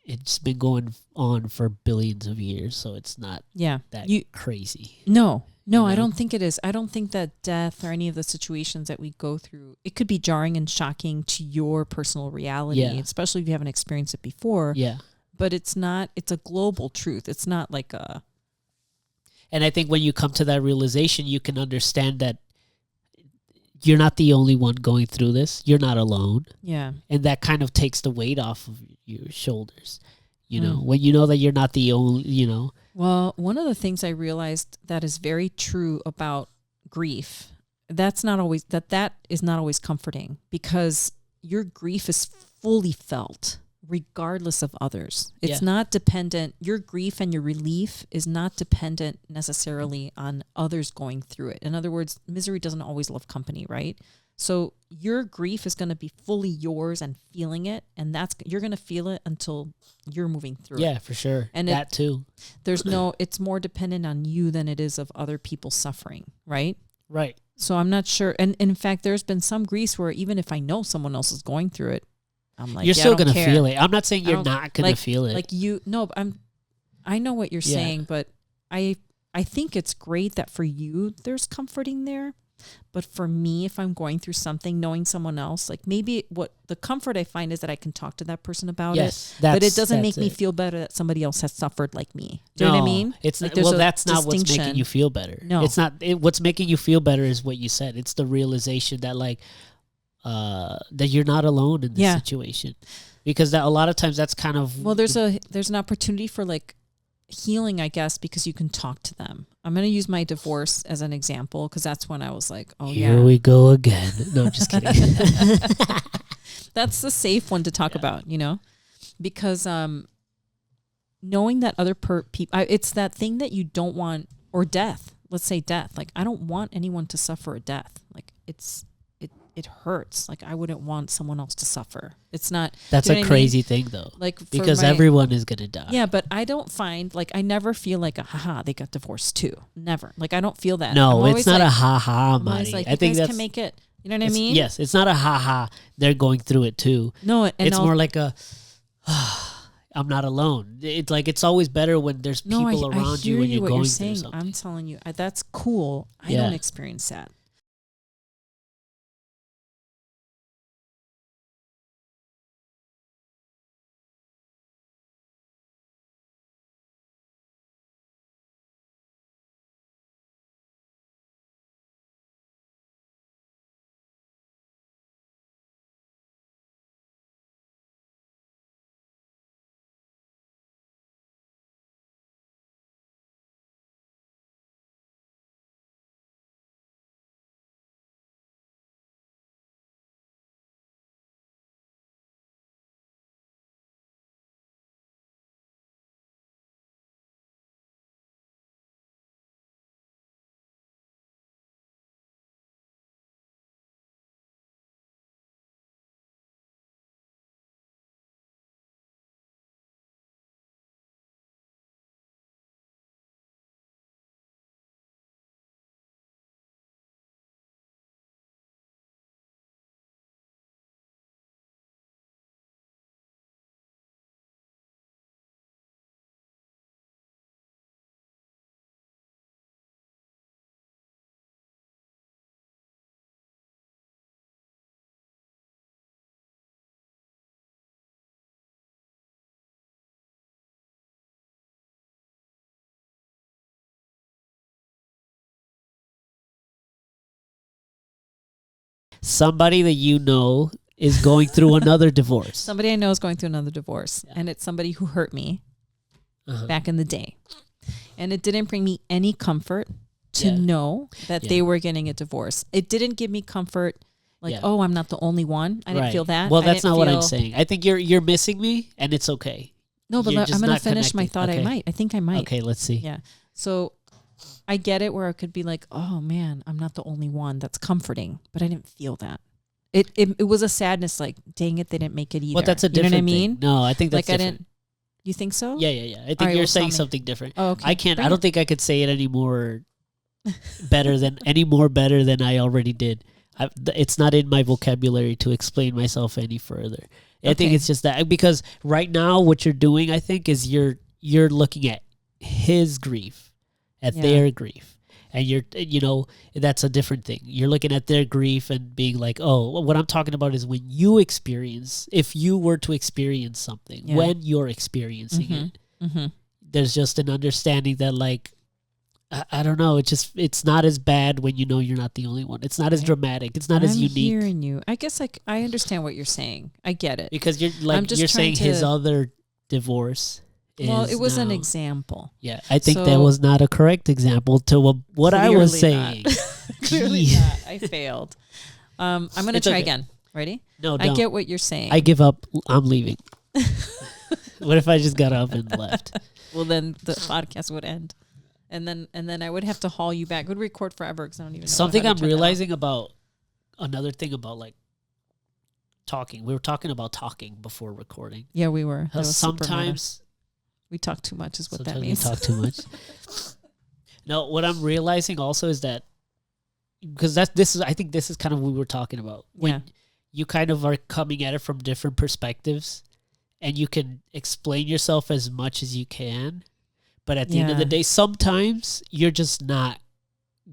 it's been going on for billions of years, so it's not that crazy. No, I don't think it is. I don't think that death or any of the situations that we go through, it could be jarring and shocking to your personal reality, especially if you haven't experienced it before. Yeah. But it's a global truth. It's not like a... And I think when you come to that realization, you can understand that you're not the only one going through this. You're not alone. Yeah. And that kind of takes the weight off of your shoulders. When you know that you're not the only, Well, one of the things I realized that is very true about grief, that is not always comforting, because your grief is fully felt regardless of others. It's not dependent. Your grief and your relief is not dependent necessarily on others going through it. In other words, misery doesn't always love company, right? So your grief is going to be fully yours and feeling it, and you're going to feel it until you're moving through it. Yeah, for sure. And that too. It's more dependent on you than it is of other people suffering, right? Right. So I'm not sure. And in fact, there's been some griefs where even if I know someone else is going through it, I'm like, you're still going to feel it. I'm not saying you're not going to feel it. I know what you're saying, but I think it's great that for you, there's comforting there. But for me, if I'm going through something, knowing someone else, like maybe what the comfort I find is that I can talk to that person about it. But it doesn't make me feel better that somebody else has suffered like me. Do you know what I mean? It's like that's not what's making you feel better. No, it's not. What's making you feel better is what you said. It's the realization that that you're not alone in this situation, because that a lot of times that's kind of there's an opportunity for like healing, I guess, because you can talk to them. I'm going to use my divorce as an example because that's when I was like, here we go again. No, I'm just kidding. That's the safe one to talk about, because knowing that other people, it's that thing that you don't want, or death. Let's say death. Like, I don't want anyone to suffer a death. Like, it hurts. Like I wouldn't want someone else to suffer. It's not. That's a crazy thing though. Like because everyone is gonna die. Yeah, but I don't find like I never feel like haha they got divorced too. Never. Like I don't feel that. No, it's not like, a haha, Marty. Like, I think guys can make it. You know what I mean? Yes, it's not a haha. They're going through it too. No, and it's more like a. I'm not alone. It's like it's always better when there's people around you when you're going through something. I'm telling you, that's cool. I don't experience that. Somebody that you know is going through another divorce. Somebody I know is going through another divorce, and it's somebody who hurt me back in the day. And it didn't bring me any comfort to know that they were getting a divorce. It didn't give me comfort like, oh, I'm not the only one. I didn't feel that. Well, that's not what I'm saying. I think you're missing me, and it's okay. No, but I'm going to finish my thought. Okay. I think I might. Okay, let's see. Yeah. So I get it where it could be like, oh man, I'm not the only one. That's comforting, but I didn't feel that. It was a sadness like, dang it, they didn't make it either. But that's a different thing. No, I think that's like different. You think so? Yeah. I think you're saying something different. Oh, okay. I don't think I could say it any more better than I already did. It's not in my vocabulary to explain myself any further. I think it's just that because right now what you're doing, I think, is you're looking at his grief, at their grief. And that's a different thing. You're looking at their grief and being like, oh, what I'm talking about is when you experience, if you were to experience something, when you're experiencing it, there's just an understanding that like, I don't know. It's not as bad when you know you're not the only one. It's not as dramatic. It's not as unique. I'm hearing you. I guess like I understand what you're saying. I get it. Because you're saying his other divorce. Well, it was an example. Yeah, I think that was not a correct example to what I was saying. Clearly not. I failed. I'm going to try again. Ready? No, don't. I get what you're saying. I give up. I'm leaving. What if I just got up and left? Well, then the podcast would end. And then I would have to haul you back. It would record forever because I don't even know. Something I'm realizing about, another thing about like talking. We were talking about talking before recording. Yeah, we were. Sometimes we talk too much is what that means. We talk too much. No, what I'm realizing also is that, because I think this is kind of what we were talking about. When you kind of are coming at it from different perspectives and you can explain yourself as much as you can. But at the end of the day, sometimes you're just not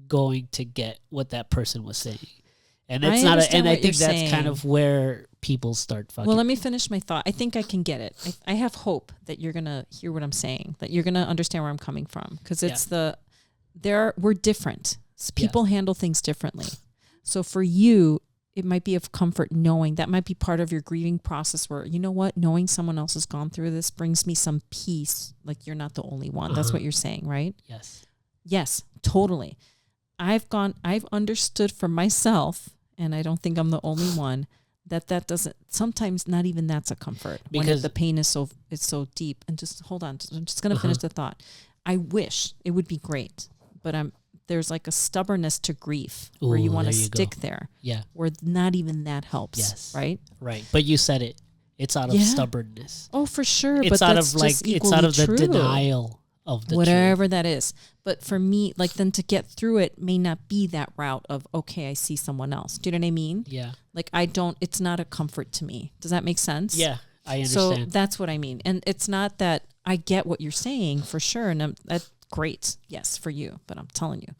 going to get what that person was saying. And it's not, and I think that's kind of where people start fucking. Well, let me finish my thought. I think I can get it. I have hope that you're going to hear what I'm saying, that you're going to understand where I'm coming from. Because it's we're different. So people handle things differently. So for you, it might be of comfort knowing that might be part of your grieving process where, you know what, knowing someone else has gone through this brings me some peace. Like you're not the only one. That's what you're saying, right? Yes. Yes, totally. I've understood for myself, and I don't think I'm the only one, that doesn't, sometimes not even that's a comfort because when the pain is so deep. And just hold on, I'm just going to finish the thought. I wish it would be great, but there's like a stubbornness to grief where you want to stick there. Yeah. Where not even that helps. Yes. Right? Right. But you said it. It's out of stubbornness. Oh, for sure. It's but out that's of like, just it's out of the true. denial of the whatever truth. that is. But for me, like then to get through it may not be that route of, okay, I see someone else. Do you know what I mean? Yeah. Like it's not a comfort to me. Does that make sense? Yeah, I understand. So that's what I mean. And it's not that I get what you're saying for sure. And that's great. Yes, for you. But I'm telling you,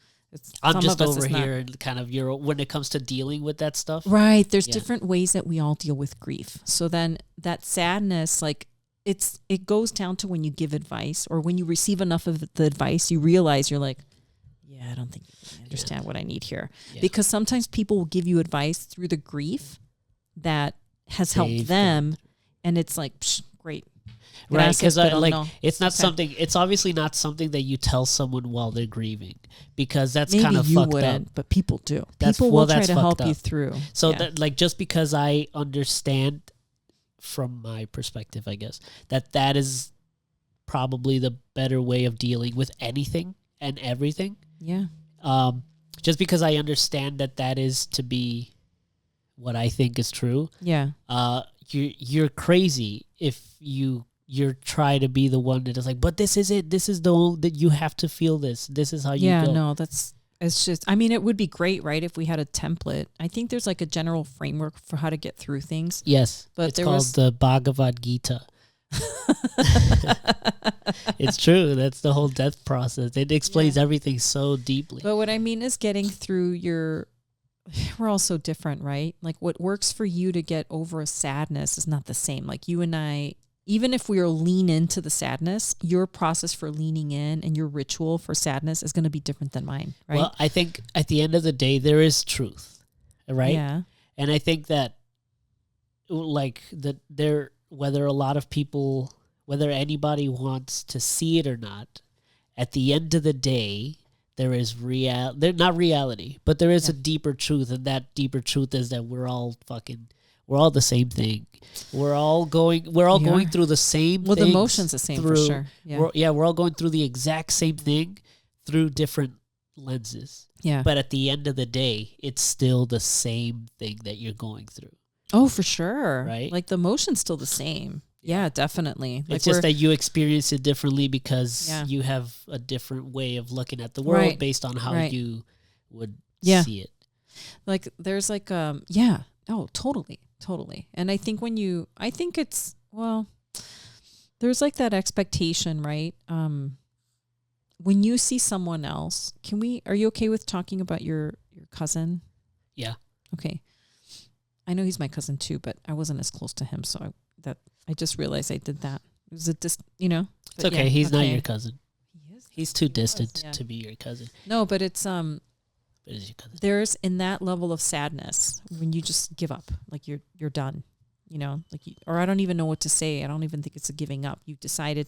I'm just over here and kind of when it comes to dealing with that stuff. Right. There's different ways that we all deal with grief. So then that sadness, like it goes down to when you give advice or when you receive enough of the advice, you realize you're like, yeah, I don't think you really understand what I need here. Yeah. Because sometimes people will give you advice through the grief that has helped them. And it's like, great. Right, because it's not something. It's obviously not something that you tell someone while they're grieving, because that's kind of fucked up. But people do. People will try to help you through. So that, like, just because I understand from my perspective, I guess that is probably the better way of dealing with anything and everything. Yeah. Just because I understand that is to be what I think is true. Yeah. You're crazy if you're trying to be the one that is like, but this is it. This is that you have to feel this. This is how you go. Yeah, no, it's just, I mean, it would be great, right, if we had a template. I think there's like a general framework for how to get through things. Yes, but it's called the Bhagavad Gita. It's true. That's the whole death process. It explains everything so deeply. But what I mean is getting through we're all so different, right? Like what works for you to get over a sadness is not the same. Like you and I, even if we are lean into the sadness, your process for leaning in and your ritual for sadness is going to be different than mine, right? Well, I think at the end of the day, there is truth, right? Yeah. And I think that, like, whether a lot of people, whether anybody wants to see it or not, at the end of the day, there is not reality, but there is a deeper truth, and that deeper truth is that we're all the same thing. We're all going through the same Well, the emotion's the same for sure. Yeah. We're all going through the exact same thing through different lenses. Yeah. But at the end of the day, it's still the same thing that you're going through. Oh, for sure. Right? Like the emotion's still the same. Yeah, definitely. Like it's just that you experience it differently because you have a different way of looking at the world based on how you would see it. Like there's like, oh, totally. And I think there's like that expectation, right? When you see someone else, are you okay with talking about your cousin? Yeah. Okay. I know he's my cousin too, but I wasn't as close to him. So I just realized I did that. It was it's okay. He's not your cousin. He is. He's too distant to be your cousin. No, but it's, It is your cousin. There's in that level of sadness when you just give up, like you're done, like or I don't even know what to say. I don't even think it's a giving up. You've decided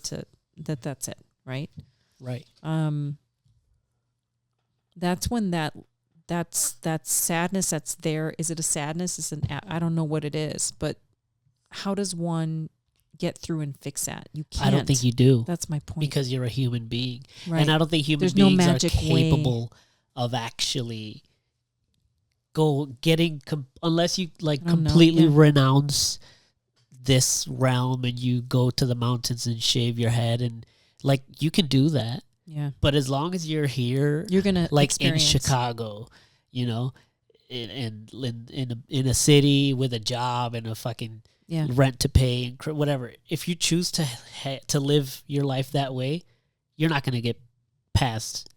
that's it, right? Right. That's when that sadness that's there. Is it a sadness? I don't know what it is, but how does one get through and fix that? You can't. I don't think you do. That's my point. Because you're a human being, right. And I don't think human beings are capable of actually unless you completely renounce this realm and you go to the mountains and shave your head, and like you can do that. Yeah. But as long as you're here, you're gonna in Chicago, in a city with a job and a fucking rent to pay and whatever. If you choose to live your life that way, you're not gonna get past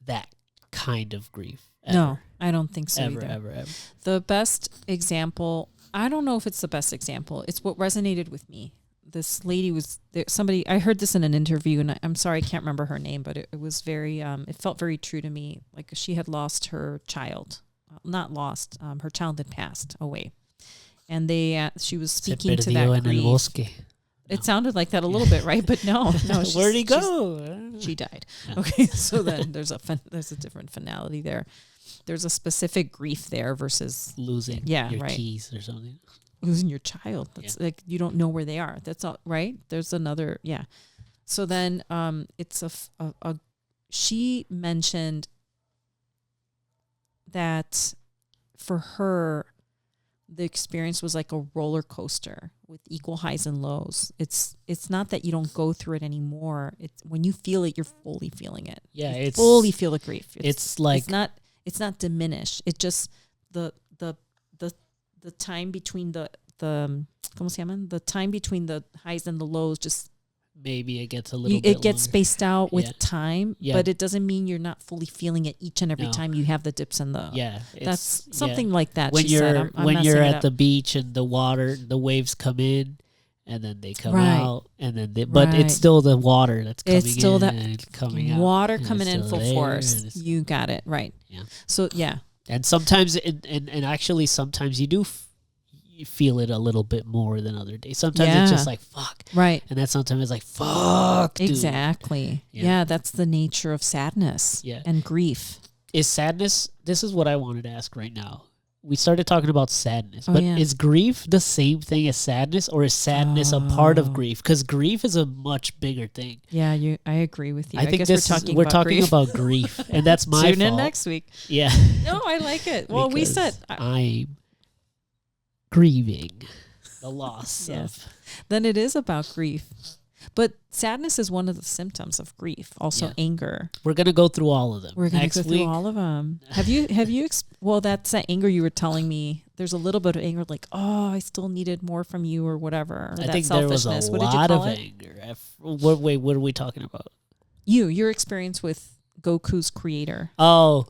that kind of grief. Ever. No, I don't think so ever, either. Ever. The best example, I don't know if it's the best example. It's what resonated with me. This lady was somebody, I heard this in an interview, and I'm sorry, I can't remember her name, but it was very, it felt very true to me. Like she had lost her child, not lost, her child had passed away. And she was speaking to that grief. It sounded like that a little bit, right? But no. Where'd he go? She died. Yeah. Okay, so then there's a different finality there. There's a specific grief there versus losing your keys or something. Losing your child. That's like you don't know where they are. That's all right. There's another So then it's she mentioned that for her, the experience was like a roller coaster with equal highs and lows. It's not that you don't go through it anymore. It's when you feel it, you're fully feeling it. Yeah, you it's fully feel the grief. It's like it's not diminished. It just the time between the ¿cómo se llaman? The time between the highs and the lows just maybe it gets a little bit it gets longer. spaced out with time, Yeah. but it doesn't mean you're not fully feeling it each and every time you have the dips and the that's something like that. When she said. I'm when you're at up. the beach and the waves come in and then they come out and then but it's still the water that's coming in. It's still that coming out. Water coming in full force. You got it right. Yeah. So yeah. And sometimes and actually sometimes you do you feel it a little bit more than other days. Sometimes it's just like fuck. Right. And then sometimes it's like fuck. Dude. Exactly. Yeah, that's the nature of sadness and grief. Is sadness, this is what I wanted to ask right now. We started talking about sadness, but is grief the same thing as sadness, or is sadness a part of grief? Because grief is a much bigger thing. Yeah, I agree with you. I think guess we're talking about grief, and that's my Tune fault. in next week. Yeah. No, I like it. Well, we said I'm grieving the loss of. Then it is about grief. But sadness is one of the symptoms of grief. Also anger. We're going to go through all of them. We're going to go through all of them. Have you well, that's that anger you were telling me. There's a little bit of anger like, oh, I still needed more from you or whatever. Or I that think there was a lot of anger. Wait, what are we talking about? Your experience with Goku's creator. Oh.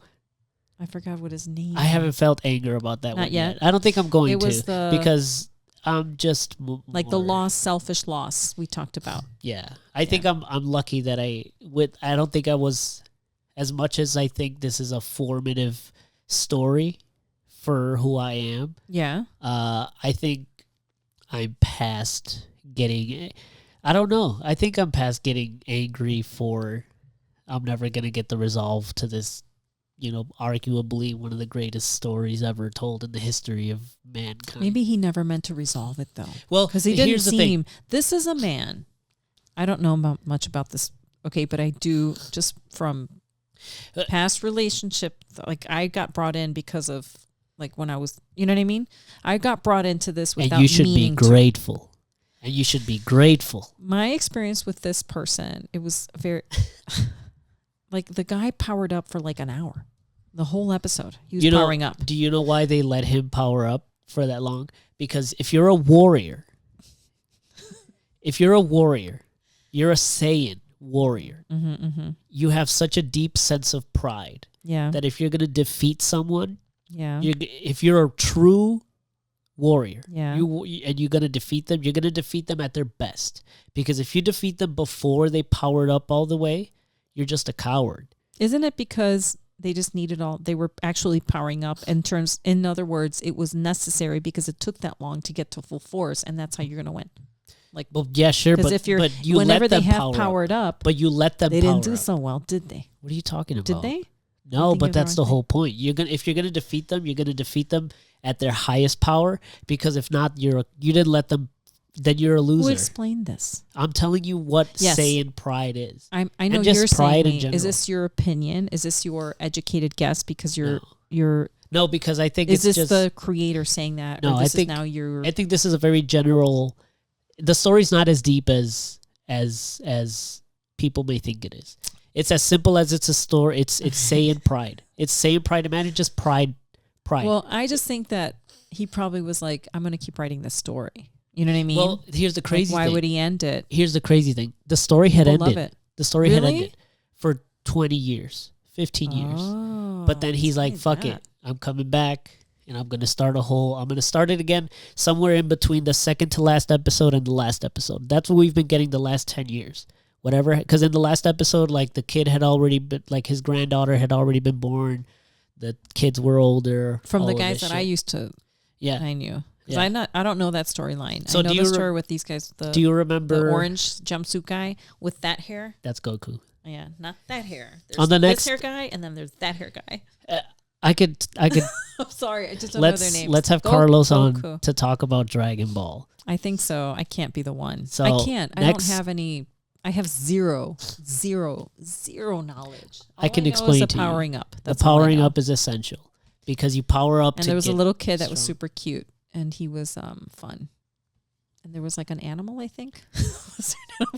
I forgot what his name. I haven't felt anger about that Not one yet. I don't think I'm going to because I'm just like the loss, selfish loss we talked about. Yeah. I think I'm lucky that I don't think I was, as much as I think this is a formative story for who I am. Yeah. I think I'm past getting, I don't know. I think I'm past getting angry for I'm never going to get the resolve to this, arguably one of the greatest stories ever told in the history of mankind. Maybe he never meant to resolve it, though. Well, because he didn't seem... This is a man. I don't know much about this, okay, but I do just from past relationship. Like, I got brought in because of, like, when I was... You know what I mean? I got brought into this without meaning to. And you should be grateful. And you should be grateful. My experience with this person, it was very... Like, the guy powered up for like an hour. The whole episode. He was powering up. Do you know why they let him power up for that long? Because if you're a warrior, you're a Saiyan warrior, you have such a deep sense of pride that if you're going to defeat someone, if you're a true warrior, and you're going to defeat them, you're going to defeat them at their best. Because if you defeat them before they powered up all the way, you're just a coward. Isn't it because they just needed they were actually powering up in other words, it was necessary because it took that long to get to full force, and that's how you're going to win. Like, well, yeah, sure, but if you're, but you whenever let them they have powered up, but you let them. They didn't do so well, did they? What are you talking about? Did they? No, but that's the whole point. If you're gonna defeat them, you're gonna defeat them at their highest power. Because if not, you didn't let them. Then you're a loser. Who explained this? I'm telling you what Saiyan pride is. I know you're saying. Is this your opinion? Is this your educated guess? Because you're. No, because I think is this the creator saying that? No, or I think I think this is a very general. The story's not as deep as people may think it is. It's as simple as it's a story. It's Saiyan pride. It's Saiyan pride. Imagine just pride. Well, I just think that he probably was like, I'm going to keep writing this story. You know what I mean? Well, here's the crazy thing. Why would he end it? Here's the crazy thing. The story had ended. Love it. The story had ended for 20 years, 15 years. But then he's like, fuck it. I'm coming back and I'm going to start I'm going to start it again somewhere in between the second to last episode and the last episode. That's what we've been getting the last 10 years. Whatever. Because in the last episode, like the kid had already been, like his granddaughter had already been born. The kids were older. From the guys that I used to, I knew. I don't know that storyline. So I know the story with these guys. Do you remember the orange jumpsuit guy with that hair? That's Goku. Yeah, not that hair. There's on the this hair guy, and then there's that hair guy. I could. I'm sorry, I just don't know their names. Let's have Carlos on to talk about Dragon Ball. I think so. I can't be the one. So I can't. I don't have any. I have zero knowledge. I can know explain is to powering you. up. The powering up is essential because you power up. And there was a little kid that was super cute, and he was fun. And there was like an animal, I think.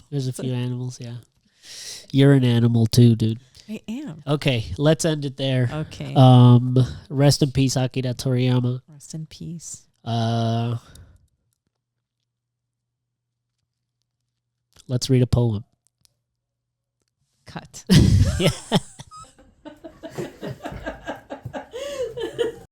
There's a few animals, yeah. You're an animal too, dude. I am. Okay, let's end it there. Okay. Rest in peace, Akira Toriyama. Rest in peace. Let's read a poem. Cut. Yeah.